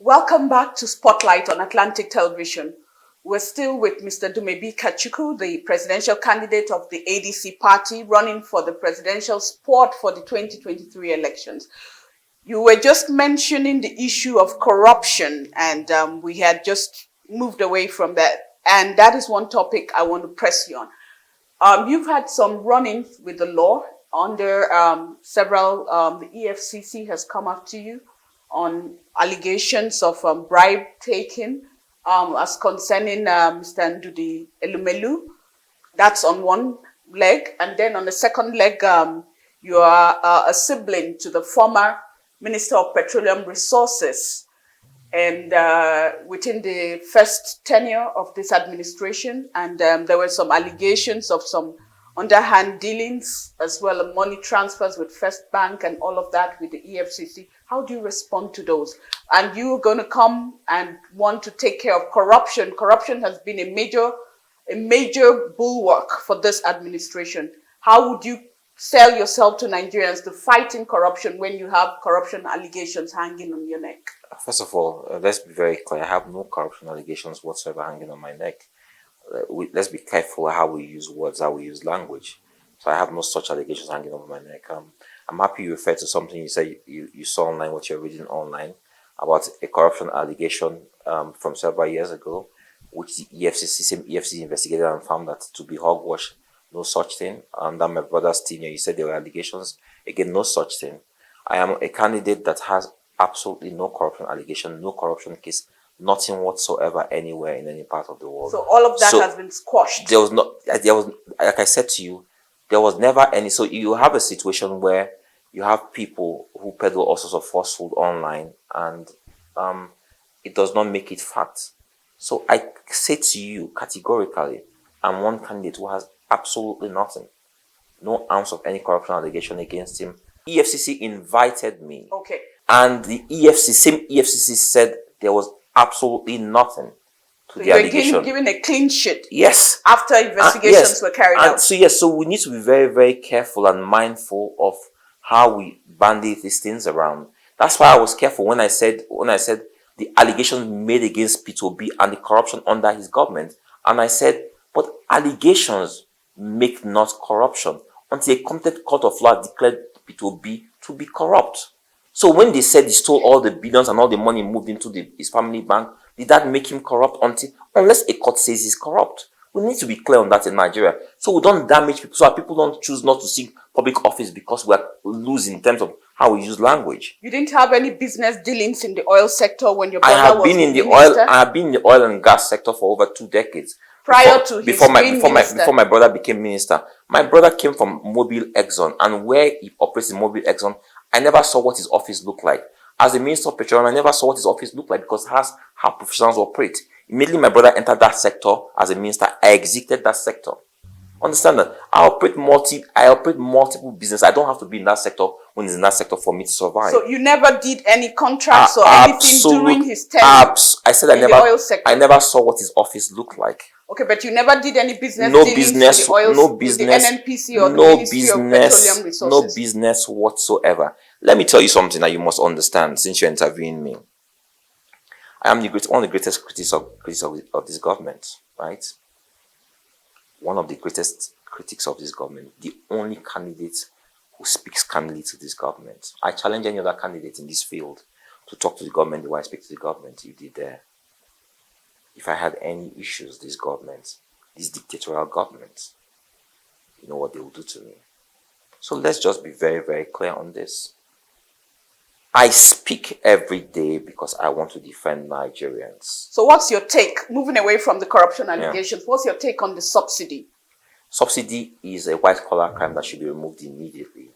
Welcome back to Spotlight on Atlantic Television. We're still with Mr. Dumebi Kachikwu, the presidential candidate of the ADC party, running for the presidential spot for the 2023 elections. You were just mentioning the issue of corruption, and we had just moved away from that. And that is one topic I want to press you on. You've had some run-ins with the law under several, the EFCC has come after you on allegations of bribe taking as concerning Mr. Ndudi Elumelu. That's on one leg. And then on the second leg, you are a sibling to the former Minister of Petroleum Resources. And within the first tenure of this administration, and there were some allegations of some underhand dealings, as well as money transfers with First Bank and all of that with the EFCC. How do you respond to those? And you're going to come and want to take care of corruption. Corruption has been a major bulwark for this administration. How would you sell yourself to Nigerians to fighting corruption when you have corruption allegations hanging on your neck? First of all, let's be very clear. I have no corruption allegations whatsoever hanging on my neck. Let's be careful how we use words, how we use language. So I have no such allegations hanging over my neck. I'm happy you referred to something you said you saw online, what you're reading online, about a corruption allegation from several years ago, which the same EFCC investigated and found that to be hogwash, no such thing. Under my brother's tenure, you said there were allegations. Again, no such thing. I am a candidate that has absolutely no corruption allegation, no corruption case, nothing whatsoever anywhere in any part of the world. So all of that has been squashed. There was, like I said to you, there was never any. So you have a situation where you have people who peddle all sorts of falsehood online, and it does not make it fact. So I say to you categorically, I'm one candidate who has absolutely nothing, no ounce of any corruption allegation against him. EFCC invited me. Okay. And the same EFCC said there was absolutely nothing to the allegation. So given a clean sheet. Yes. After investigations were carried out. So we need to be very, very careful and mindful of how we bandy these things around. That's why I was careful when I said the allegations made against P2B and the corruption under his government. And I said, but allegations make not corruption until a competent court of law declared P2B to be corrupt. So when they said he stole all the billions and all the money moved into his family bank, did that make him corrupt? Unless a court says he's corrupt. We need to be clear on that in Nigeria. So we don't damage people, so that people don't choose not to seek public office because we are losing in terms of how we use language. You didn't have any business dealings in the oil sector when your brother was minister? I have been in the oil and gas sector for over 2 decades. Before my brother became minister. My brother came from Mobile Exxon, and where he operates in Mobile Exxon, I never saw what his office looked like. As a minister of petroleum, I never saw what his office looked like because that's how professionals operate. Immediately my brother entered that sector as a minister, I exited that sector. Understand that I operate multiple business. I don't have to be in that sector when he's in that sector for me to survive. So you never did any contracts or anything during his tenure? I said I never saw what his office looked like. Okay, but you never did any business dealings for the NNPC or the Ministry of Petroleum Resources? No business whatsoever. Let me tell you something that you must understand since you're interviewing me. I am one of the greatest critics of this government, right? One of the greatest critics of this government, the only candidate who speaks candidly to this government. I challenge any other candidate in this field to talk to the government the way I speak to the government. You did there. If I had any issues, this dictatorial government, you know what they will do to me. So let's just be very, very clear on this. I speak every day because I want to defend Nigerians. So what's your take, moving away from the corruption allegations, what's your take on the subsidy? Subsidy is a white-collar crime that should be removed immediately.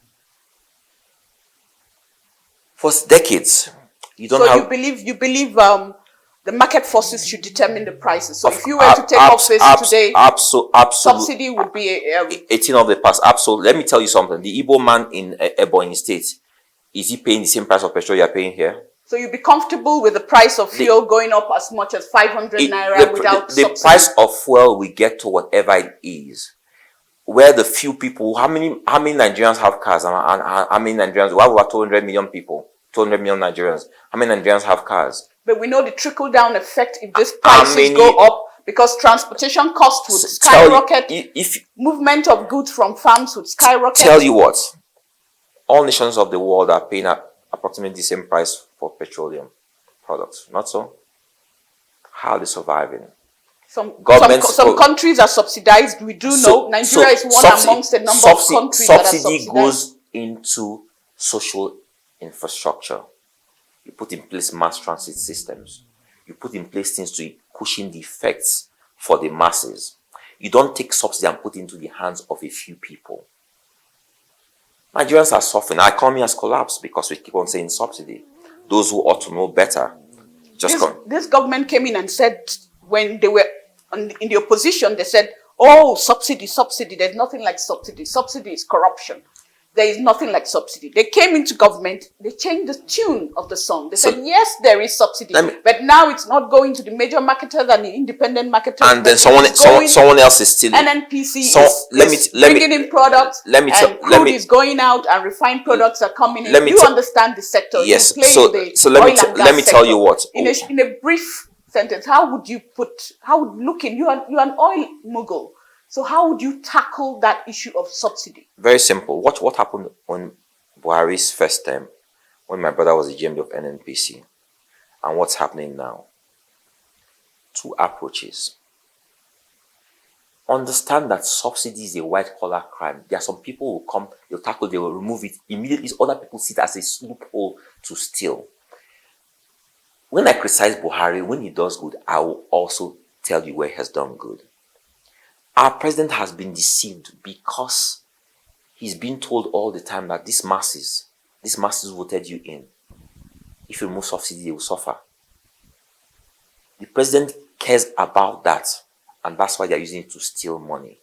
For decades, you believe the market forces should determine the prices. So if you were to take office today, subsidy would be a thing of the past. Absolutely. Let me tell you something. The Igbo man in Ebonyi State, is he paying the same price of petrol you're paying here? So you'd be comfortable with the price of fuel going up as much as 500 naira without subsidy? The price of fuel will get to whatever it is. Where the few people, how many Nigerians have cars? And how many Nigerians? Why over 200 million people? 200 million Nigerians. How many Nigerians have cars? But we know the trickle-down effect if these prices go up, because transportation costs would skyrocket, movement of goods from farms would skyrocket. Tell you what, all nations of the world are paying approximately the same price for petroleum products. Not so? How are they surviving? Some countries are subsidized. We do know Nigeria is one amongst a number of countries that are subsidized. Subsidy goes into social infrastructure. You put in place mass transit systems. You put in place things to cushion the effects for the masses. You don't take subsidy and put it into the hands of a few people. Nigerians are suffering. Our economy has collapsed because we keep on saying subsidy. Those who ought to know better this government came in and said, when they were in the opposition, they said, oh, subsidy, there's nothing like subsidy. Subsidy is corruption. There is nothing like subsidy. They came into government, they changed the tune of the song. They said, yes, there is subsidy, but now it's not going to the major marketers and the independent marketers. And then someone else is stealing. NNPC is bringing in products, and crude is going out, and refined products are coming in. You understand the sector. Yes, so let me tell you what. In a brief sentence, you are an oil mogul. So how would you tackle that issue of subsidy? Very simple. What happened on Buhari's first term, when my brother was the GMD of NNPC, and what's happening now? two approaches. Understand that subsidy is a white-collar crime. There are some people who come, they'll tackle, they will remove it immediately. Other people see it as a loophole to steal. When I criticize Buhari, when he does good, I will also tell you where he has done good. Our president has been deceived because he's been told all the time that these masses voted you in. If you remove subsidy, they will suffer. The president cares about that, and that's why they're using it to steal money.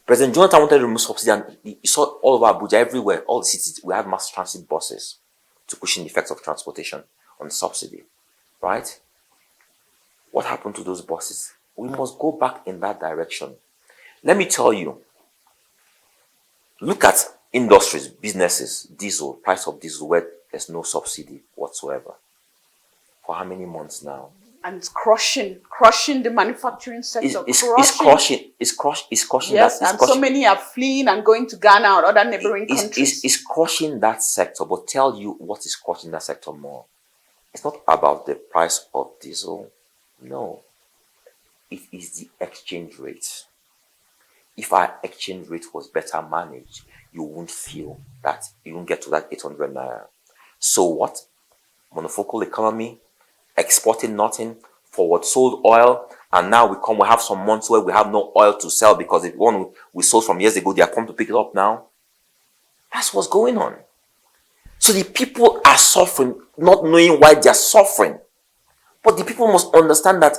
President Jonathan wanted to remove subsidy, and you saw all over Abuja, everywhere, all the cities, we had mass transit buses to cushion the effects of transportation on subsidy, right? What happened to those buses? We must go back in that direction. Let me tell you, look at industries, businesses, diesel, price of diesel, where there's no subsidy whatsoever. For how many months now? And it's crushing the manufacturing sector. It's crushing. Yes, and so many are fleeing and going to Ghana or other neighboring countries. It's crushing that sector, but tell you what is crushing that sector more. It's not about the price of diesel. No. It is the exchange rate. If our exchange rate was better managed, you won't feel that. You won't get to that 800 naira. So what? Monofocal economy, exporting nothing, forward sold oil, and now we have some months where we have no oil to sell because the one we sold from years ago, they are come to pick it up now. That's what's going on. So the people are suffering, not knowing why they are suffering. But the people must understand that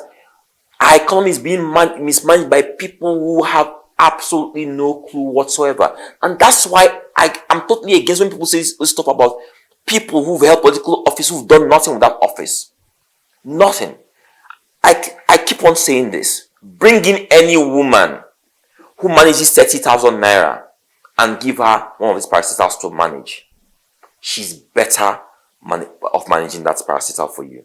our economy is being mismanaged by people who have absolutely no clue whatsoever. And that's why I'm totally against when people say this stuff about people who've held political office who've done nothing with that office. Nothing. I keep on saying this. Bring in any woman who manages 30,000 naira and give her one of these parasitals to manage. She's better of managing that parasital for you.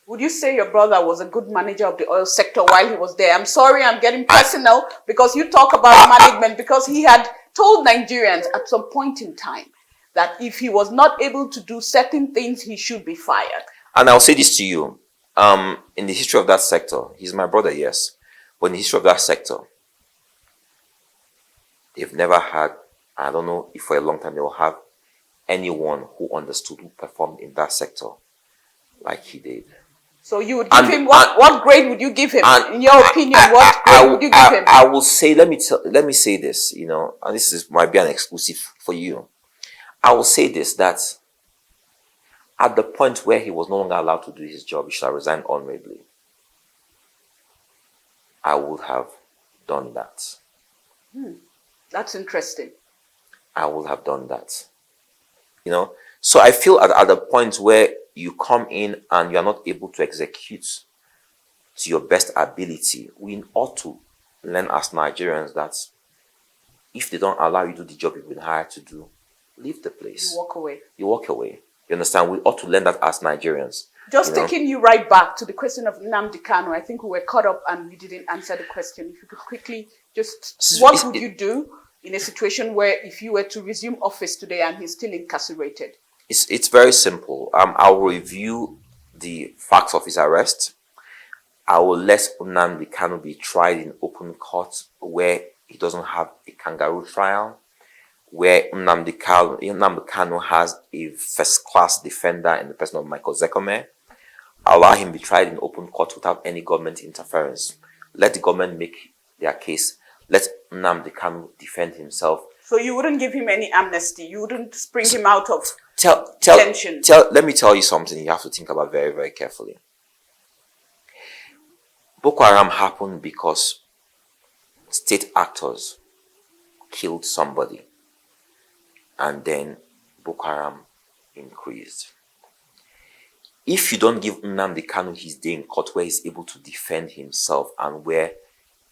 Would you say your brother was a good manager of the oil sector while he was there? I'm sorry, I'm getting personal because you talk about management, because he had told Nigerians at some point in time that if he was not able to do certain things, he should be fired. And I'll say this to you. In the history of that sector, he's my brother, yes. But in the history of that sector, they've never had, I don't know if for a long time they will have anyone who understood, who performed in that sector like he did. So you would give him, what grade would you give him? In your opinion, what grade would you give him? I will say, let me say this, and this might be an exclusive for you. I will say this, that at the point where he was no longer allowed to do his job, he should have resigned honorably. I would have done that. That's interesting. I would have done that. So I feel at the point where you come in and you're not able to execute to your best ability, we ought to learn as Nigerians that if they don't allow you to do the job you've been hired to do, leave the place. You walk away. You walk away. You understand? We ought to learn that as Nigerians. Just taking you right back to the question of Nnamdi Kanu, I think we were caught up and you didn't answer the question. If you could quickly what would you do in a situation where if you were to resume office today and he's still incarcerated? It's very simple. I will review the facts of his arrest. I will let Nnamdi Kanu be tried in open court where he doesn't have a kangaroo trial, where Nnamdi Kanu has a first-class defender in the person of Michael Zekome. Allow him be tried in open court without any government interference. Let the government make their case. Let Nnamdi Kanu defend himself. So you wouldn't give him any amnesty? You wouldn't spring him out of detention? Let me tell you something you have to think about very, very carefully. Boko Haram happened because state actors killed somebody, and then Boko Haram increased. If you don't give Nnamdi Kanu his day in court where he's able to defend himself and where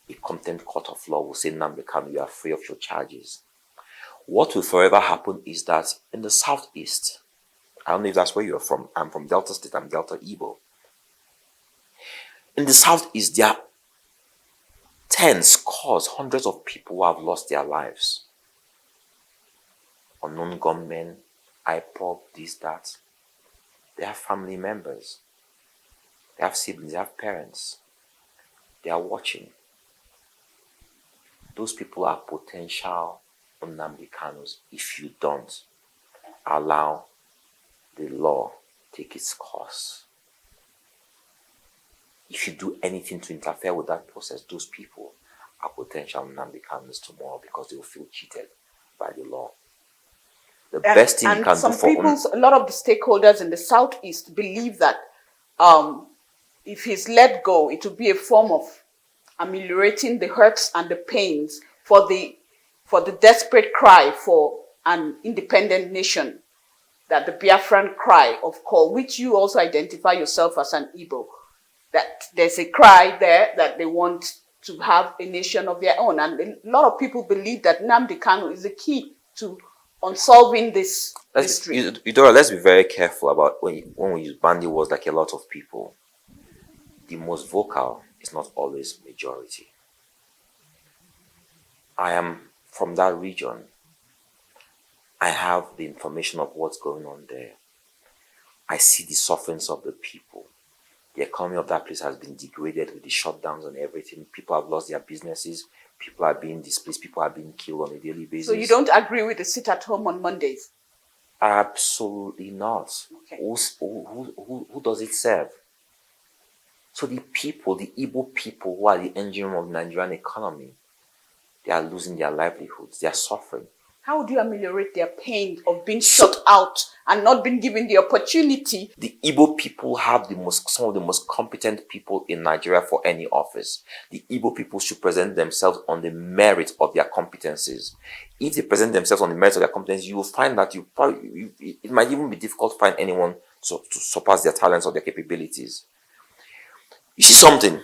a competent court of law will say, Nnamdi Kanu, you are free of your charges, what will forever happen is that in the southeast, I don't know if that's where you're from, I'm from Delta State, I'm Delta Igbo. In the southeast, there are tens, scores, hundreds of people who have lost their lives. Unknown gunmen, IPOB, this, that. They are family members. They have siblings, they have parents. They are watching. Those people are potential Nnamdi Kanus if you don't allow the law take its course. If you do anything to interfere with that process, those people are potential Nnamdi Kanus tomorrow because they will feel cheated by the law. The best thing you can do for a lot of the stakeholders in the southeast believe that if he's let go, it will be a form of ameliorating the hurts and the pains for the desperate cry for an independent nation, that the Biafran cry of call, which you also identify yourself as an Igbo, that there's a cry there that they want to have a nation of their own. And a lot of people believe that Nnamdi Kanu is the key to unsolving this mystery. Eudora, let's be very careful about when we use bandy words like a lot of people. The most vocal is not always majority. I am from that region. I have the information of what's going on there. I see the sufferings of the people. The economy of that place has been degraded with the shutdowns and everything. People have lost their businesses. People are being displaced. People are being killed on a daily basis. So you don't agree with the sit at home on Mondays? Absolutely not. Okay. Who does it serve? So the people, the Igbo people who are the engine room of the Nigerian economy, they are losing their livelihoods. They are suffering. How do you ameliorate their pain of being shut out and not being given the opportunity? The Igbo people have some of the most competent people in Nigeria for any office. The Igbo people should present themselves on the merit of their competencies. If they present themselves on the merit of their competencies, you will find that it might even be difficult to find anyone to surpass their talents or their capabilities. You see something?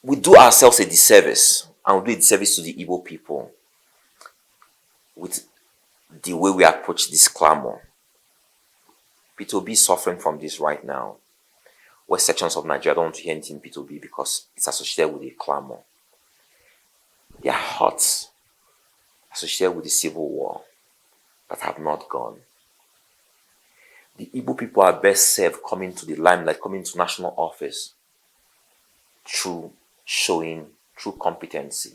We do ourselves a disservice, and we do a disservice to the Igbo people with the way we approach this clamor. P2B is suffering from this right now. West sections of Nigeria don't want to hear anything P2B because it's associated with a clamor. Their hearts associated with the civil war that have not gone. The Igbo people are best served coming to the limelight, coming to national office through showing true competency.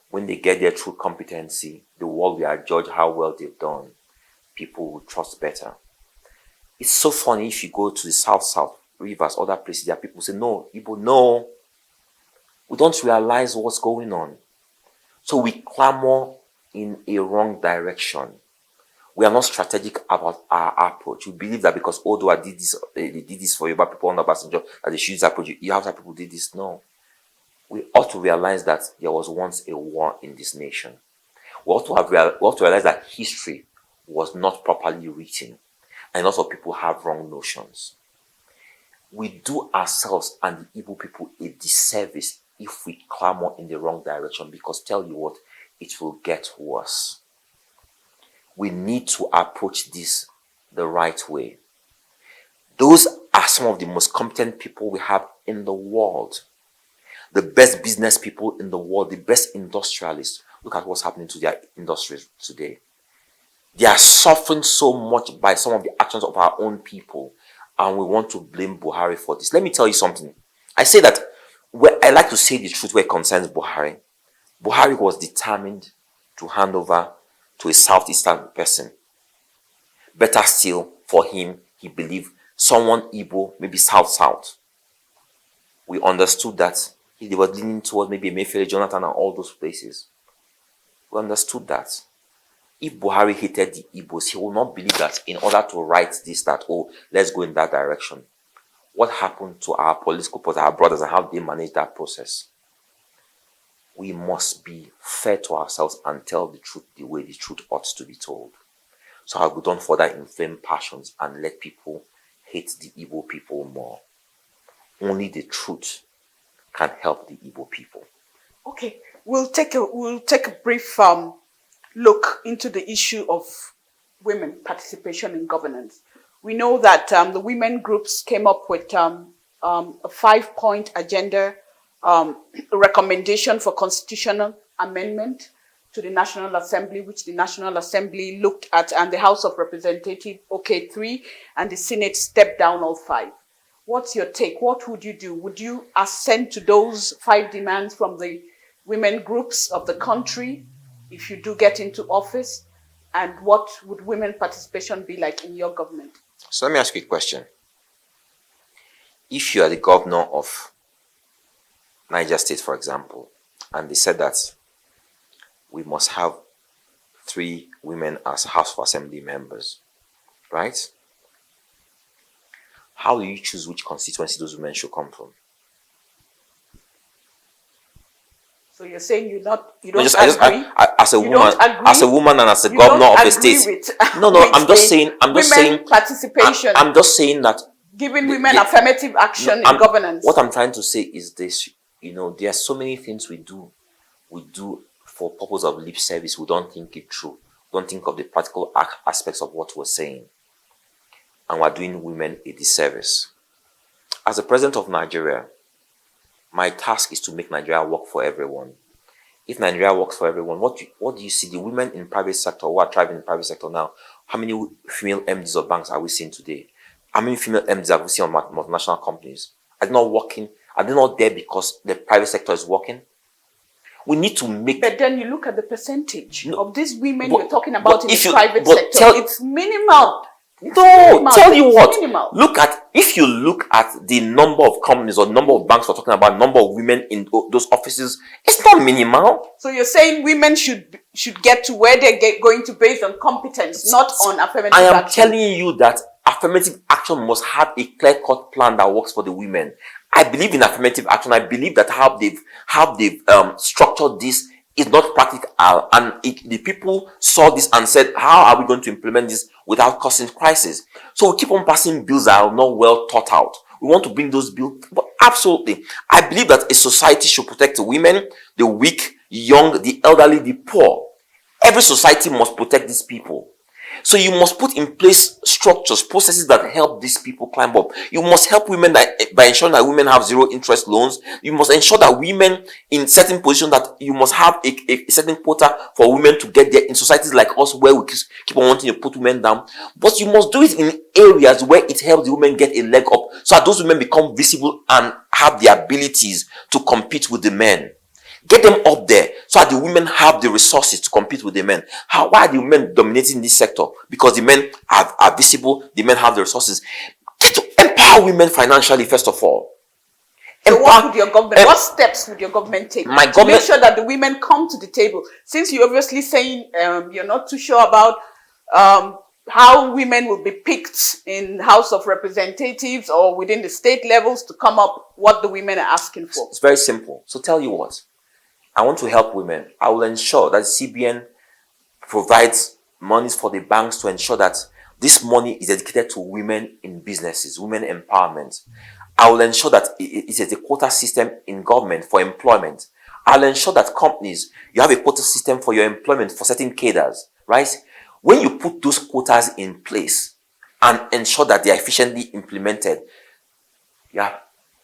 When they get their true competency, the world will judge how well they've done. People will trust better. It's so funny if you go to the South, Rivers, other places, there are people who say, no, Igbo, no. We don't realize what's going on. So we clamor in a wrong direction. We are not strategic about our approach. We believe that because Odua did this, they did this for Yoruba people on the passenger, that they should use that approach. You have that people did this. No. We ought to realize that there was once a war in this nation. We ought to realize that history was not properly written, and lots of people have wrong notions. We do ourselves and the Igbo people a disservice if we clamor in the wrong direction, because tell you what, it will get worse. We need to approach this the right way. Those are some of the most competent people we have in the world. The best business people in the world, the best industrialists. Look at what's happening to their industries today. They are suffering so much by some of the actions of our own people, and we want to blame Buhari for this. Let me tell you something. I say that I like to say the truth where it concerns Buhari. Buhari was determined to hand over to a southeastern person. Better still, for him, he believed someone Igbo, maybe south. We understood that he was leaning towards maybe Emefiele, Jonathan, and all those places. We understood that. If Buhari hated the Igbos, he will not believe that in order to write this, that, oh, let's go in that direction. What happened to our political parties, our brothers, and how they manage that process? We must be fair to ourselves and tell the truth the way the truth ought to be told. So we don't further inflame passions and let people hate the Igbo people more. Only the truth can help the Igbo people. Okay, we'll take a brief look into the issue of women participation in governance. We know that the women groups came up with a 5-point agenda, a recommendation for constitutional amendment to the National Assembly, which the National Assembly looked at, and the House of Representatives, okay, 3, and the Senate stepped down all 5. What's your take? What would you do? Would you assent to those 5 demands from the women groups of the country if you do get into office? And what would women participation be like in your government? So let me ask you a question. If you are the governor of Niger State, for example, and they said that we must have 3 women as House of Assembly members, right? How do you choose which constituency those women should come from? So you're saying you don't as a woman and as a you governor don't of a agree state. with, No, with I'm just saying. participation. I'm just saying that giving women affirmative action in governance. What I'm trying to say is this: there are so many things we do for purpose of lip service. We don't think it through. We don't think of the practical aspects of what we're saying, and we're doing women a disservice. As the president of Nigeria, my task is to make Nigeria work for everyone. If Nigeria works for everyone, what do you see? The women in private sector who are thriving in the private sector now, how many female MDs of banks are we seeing today? How many female MDs have we seen on multinational companies? Are they not working? Are they not there because the private sector is working? We need to make... But then you look at the percentage of these women you're talking about in the private sector. It's minimal. Tell you what. If you look at the number of companies or number of banks we're talking about, number of women in those offices, it's not minimal. So you're saying women should get to where they're going to based on competence, not on affirmative action. I am telling you that affirmative action must have a clear-cut plan that works for the women. I believe in affirmative action. I believe that how they've structured this is not practical, and the people saw this and said, how are we going to implement this without causing crisis? So we keep on passing bills that are not well thought out. We want to bring those bills, but absolutely, I believe that a society should protect the women, the weak, young, the elderly, the poor. Every society must protect these people. So you must put in place structures, processes that help these people climb up. You must help women by ensuring that women have 0 interest loans. You must ensure that women in certain positions, that you must have a certain quota for women to get there in societies like us where we keep on wanting to put women down. But you must do it in areas where it helps the women get a leg up, so that those women become visible and have the abilities to compete with the men. Get them up there so that the women have the resources to compete with the men. Why are the women dominating this sector? Because the men are visible, the men have the resources. Empower women financially, first of all. So what steps would your government take to make sure that the women come to the table? Since you're obviously saying you're not too sure about how women will be picked in House of Representatives or within the state levels to come up what the women are asking for. It's very simple. So tell you what. I want to help women. I will ensure that CBN provides monies for the banks to ensure that this money is dedicated to women in businesses, women empowerment. I will ensure that it is a quota system in government for employment. I'll ensure that companies, you have a quota system for your employment for certain cadres, right? When you put those quotas in place and ensure that they are efficiently implemented,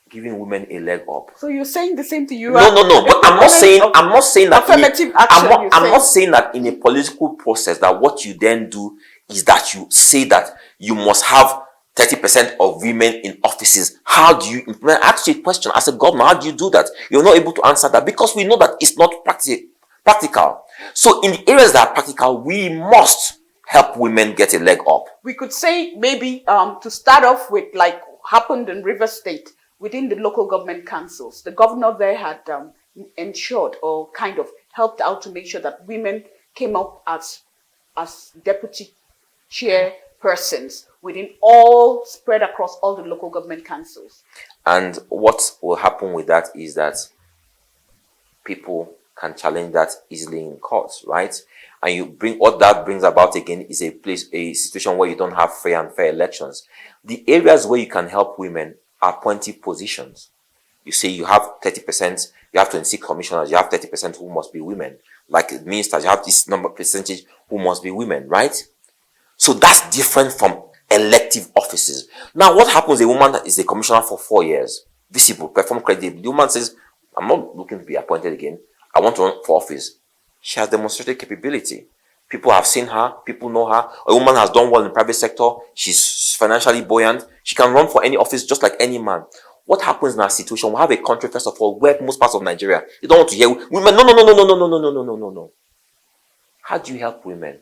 giving women a leg up. So you're saying the same thing. No. But I'm not saying that. I'm not saying that in a political process that what you then do is that you say that you must have 30% of women in offices. How do you implement? I ask you a question as a governor. How do you do that? You're not able to answer that because we know that it's not practical. So in the areas that are practical, we must help women get a leg up. We could say maybe to start off with, like happened in Rivers State. Within the local government councils, the governor there had ensured or kind of helped out to make sure that women came up as deputy chairpersons spread across all the local government councils. And what will happen with that is that people can challenge that easily in courts, right? And what that brings about again is a situation where you don't have free and fair elections. The areas where you can help women are appointive positions. You say you have 30%, you have 26 commissioners, you have 30% who must be women. Like ministers, you have this number percentage who must be women, right? So that's different from elective offices. Now, what happens? A woman is a commissioner for 4 years, visible, perform credibly. The woman says, I'm not looking to be appointed again. I want to run for office. She has demonstrated capability. People have seen her. People know her. A woman has done well in the private sector. She's financially buoyant. She can run for any office just like any man. What happens in our situation? We have a country, first of all, where most parts of Nigeria, you don't want to hear women. No, no, no, no, no, no, no, no, no, no, no, no, no. How do you help women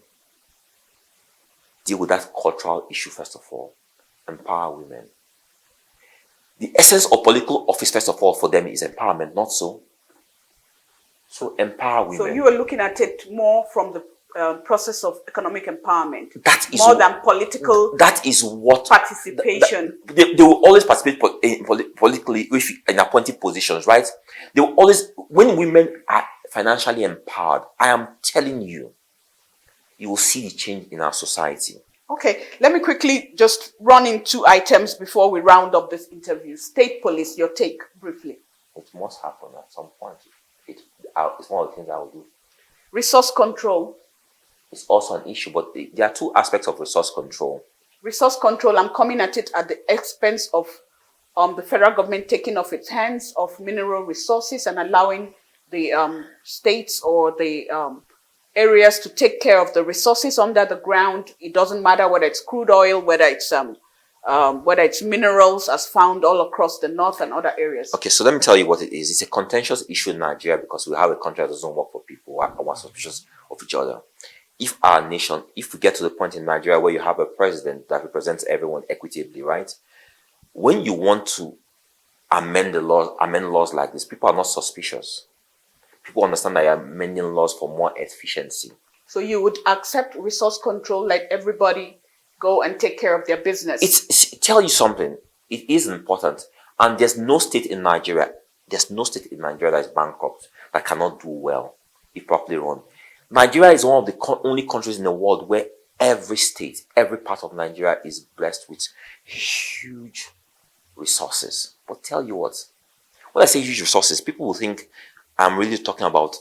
deal with that cultural issue, first of all? Empower women. The essence of political office, first of all, for them is empowerment, not so. So empower women. So you are looking at it more from the process of economic empowerment, that is more than political. That is what participation. They will always participate politically in appointed positions, right? They will always, when women are financially empowered, I am telling you, you will see the change in our society. Okay, let me quickly just run in 2 items before we round up this interview. State police, your take briefly. It must happen at some point. It's one of the things I will do. Resource control. It's also an issue, but there are 2 aspects of resource control. Resource control, I'm coming at it at the expense of the federal government taking off its hands of mineral resources and allowing the states or the areas to take care of the resources under the ground. It doesn't matter whether it's crude oil, whether it's minerals as found all across the north and other areas. Okay, so let me tell you what it is. It's a contentious issue in Nigeria because we have a country that doesn't work for people, we're suspicious of each other. If our nation, if we get to the point in Nigeria where you have a president that represents everyone equitably, right? When you want to amend laws like this, people are not suspicious. People understand that you're amending laws for more efficiency. So you would accept resource control, let everybody go and take care of their business? Tell you something. It is important. And there's no state in Nigeria that is bankrupt, that cannot do well if properly run. Nigeria is one of the only countries in the world where every state, every part of Nigeria is blessed with huge resources. But tell you what, when I say huge resources, people will think I'm really talking about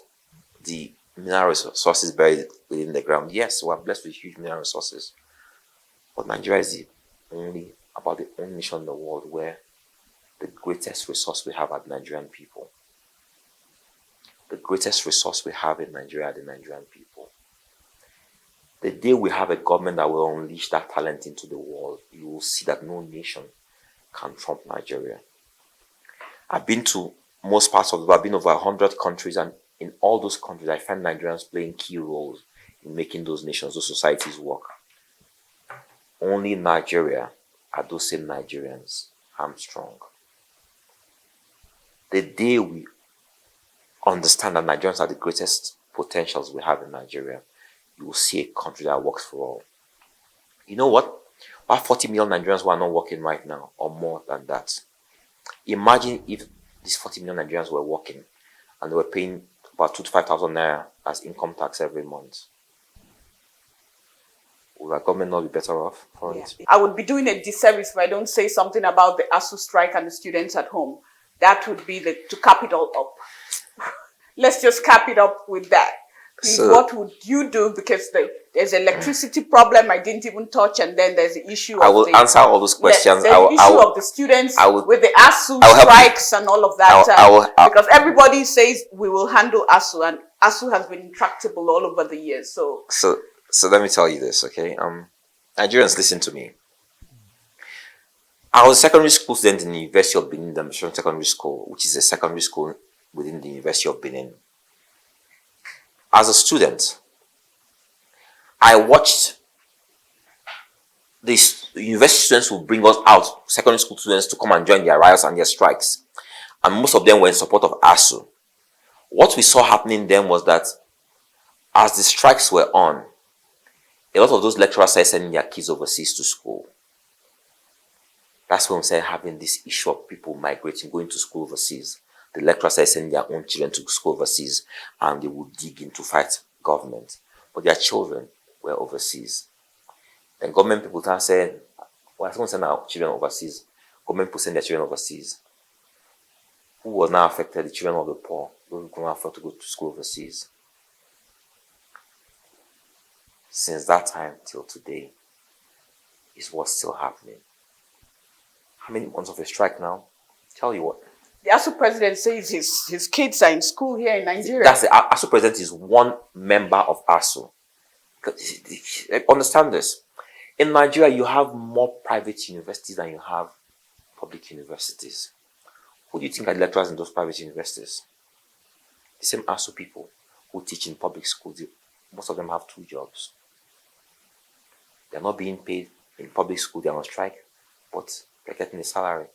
the mineral resources buried within the ground. Yes, we are blessed with huge mineral resources. But Nigeria is about the only nation in the world where the greatest resource we have are the Nigerian people. The greatest resource we have in Nigeria are the Nigerian people. The day we have a government that will unleash that talent into the world, you will see that no nation can trump Nigeria. I've been to most parts of the world. I've been over 100 countries, and in all those countries, I find Nigerians playing key roles in making those nations, those societies work. Only in Nigeria are those same Nigerians hamstrung. The day we understand that Nigerians are the greatest potentials we have in Nigeria, you will see a country that works for all. You know what? We have 40 million Nigerians who are not working right now, or more than that. Imagine if these 40 million Nigerians were working and they were paying about 2,000 to 5,000 naira as income tax every month. Will our government not be better off for it? I would be doing a disservice if I don't say something about the ASU strike and the students at home. That would be to cap it all up. Let's just cap it up with that. Please, so, what would you do? Because there's an electricity problem I didn't even touch, and then there's the issue of I will answer all those questions. There's the issue of the students with the ASU strikes and all of that. Because everybody says we will handle ASU, and ASU has been intractable all over the years. So let me tell you this, okay? Nigerians, listen to me. I was a secondary school student in the University of Benin, the Mission Secondary School, which is a secondary school within the University of Benin. As a student, I watched these university students who bring us out, secondary school students, to come and join their riots and their strikes. And most of them were in support of ASU. What we saw happening then was that as the strikes were on, a lot of those lecturers started sending their kids overseas to school. That's when we started having this issue of people migrating, going to school overseas. The lecturers started sending their own children to school overseas, and they would dig in to fight government. But their children were overseas. Then government people started saying, well, I don't send our children overseas. Government people send their children overseas. Who was now affected? The children of the poor. Those who couldn't afford to go to school overseas. Since that time till today, is what's still happening. How many months of a strike now? Tell you what. The ASU president says his kids are in school here in Nigeria. That's the ASU president is one member of ASU. Understand this. In Nigeria, you have more private universities than you have public universities. Who do you think are the lecturers in those private universities? The same ASU people who teach in public schools. Most of them have 2 jobs. They're not being paid in public school, they're on strike, but they're getting a salary.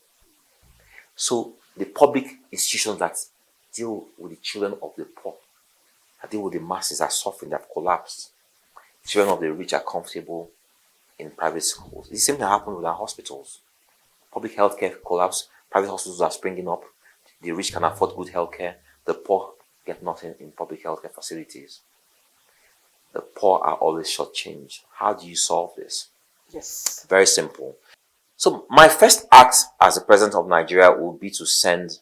So the public institutions that deal with the children of the poor, that deal with the masses, are suffering, they have collapsed. Children of the rich are comfortable in private schools. The same thing happened with our hospitals. Public healthcare collapse, private hospitals are springing up. The rich can afford good healthcare. The poor get nothing in public healthcare facilities. The poor are always shortchanged. How do you solve this? Yes. Very simple. So my first act as the president of Nigeria would be to send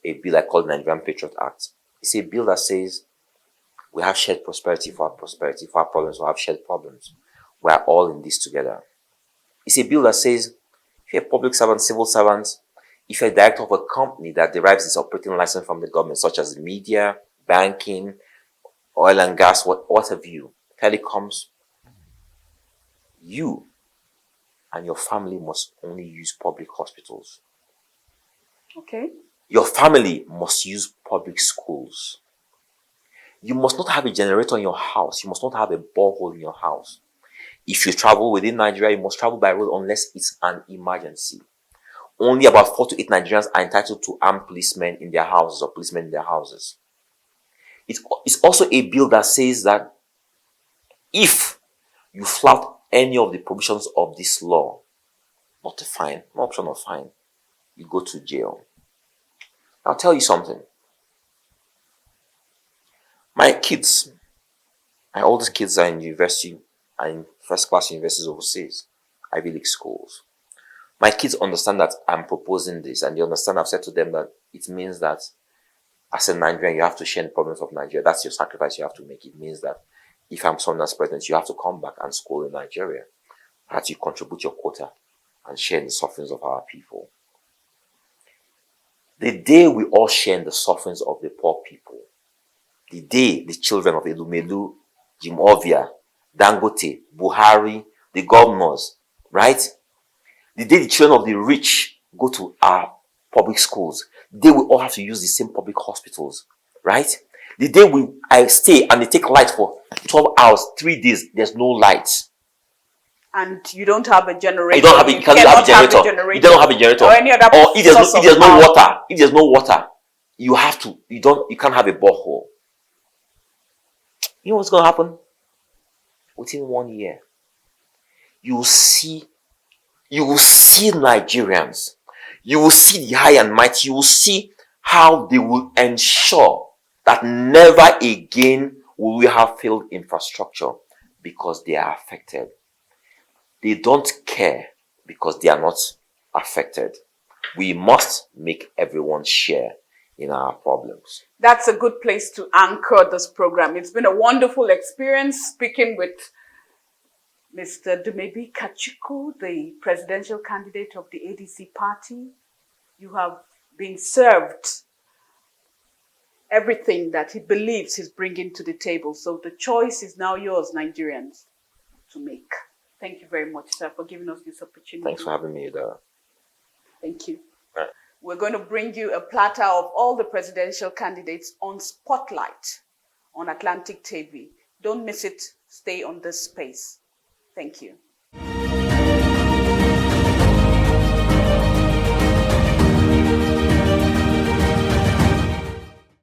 a bill I call the Nigerian Patriot Act. It's a bill that says we have shared prosperity. For our problems, we have shared problems. We are all in this together. It's a bill that says if you're a public servant, civil servant, if you're a director of a company that derives its operating license from the government, such as media, banking, oil and gas, what have you, telecoms, you and your family must only use public hospitals. Okay. Your family must use public schools. You must not have a generator in your house. You must not have a borehole in your house. If you travel within Nigeria, you must travel by road unless it's an emergency. Only about 4 to 8 Nigerians are entitled to armed policemen in their houses or policemen in their houses. It's also a bill that says that if you flout any of the provisions of this law, not a fine, no option of fine, you go to jail. I'll tell you something. My oldest kids are in university, and in first class universities overseas, Ivy League schools. My kids understand that I'm proposing this, and they understand I've said to them that it means that as a Nigerian, you have to share the problems of Nigeria. That's your sacrifice you have to make. It means that if I'm someone as president, you have to come back and school in Nigeria. That you contribute your quota and share in the sufferings of our people. The day we all share in the sufferings of the poor people, the day the children of Elumelu, Jim Ovia, Dangote, Buhari, the governors, right? The day the children of the rich go to our public schools, the day we all have to use the same public hospitals, right? The day I stay and they take light for 12 hours, 3 days, there's no light. And you don't have a generator. You cannot have a generator. You don't have a generator. Or any other if there's no water, you can't have a borehole. You know what's going to happen? Within 1 year, you will see Nigerians. You will see the high and mighty. You will see how they will ensure that never again will we have failed infrastructure because they are affected. They don't care because they are not affected. We must make everyone share in our problems. That's a good place to anchor this program. It's been a wonderful experience speaking with Mr. Dumebi Kachikwu, the presidential candidate of the ADC party. You have been served everything that he believes he's bringing to the table. So the choice is now yours, Nigerians, to make. Thank you very much, sir, for giving us this opportunity. Thanks for having me there. Thank you. Right. We're going to bring you a platter of all the presidential candidates on Spotlight on Atlantic TV. Don't miss it. Stay on this space. Thank you.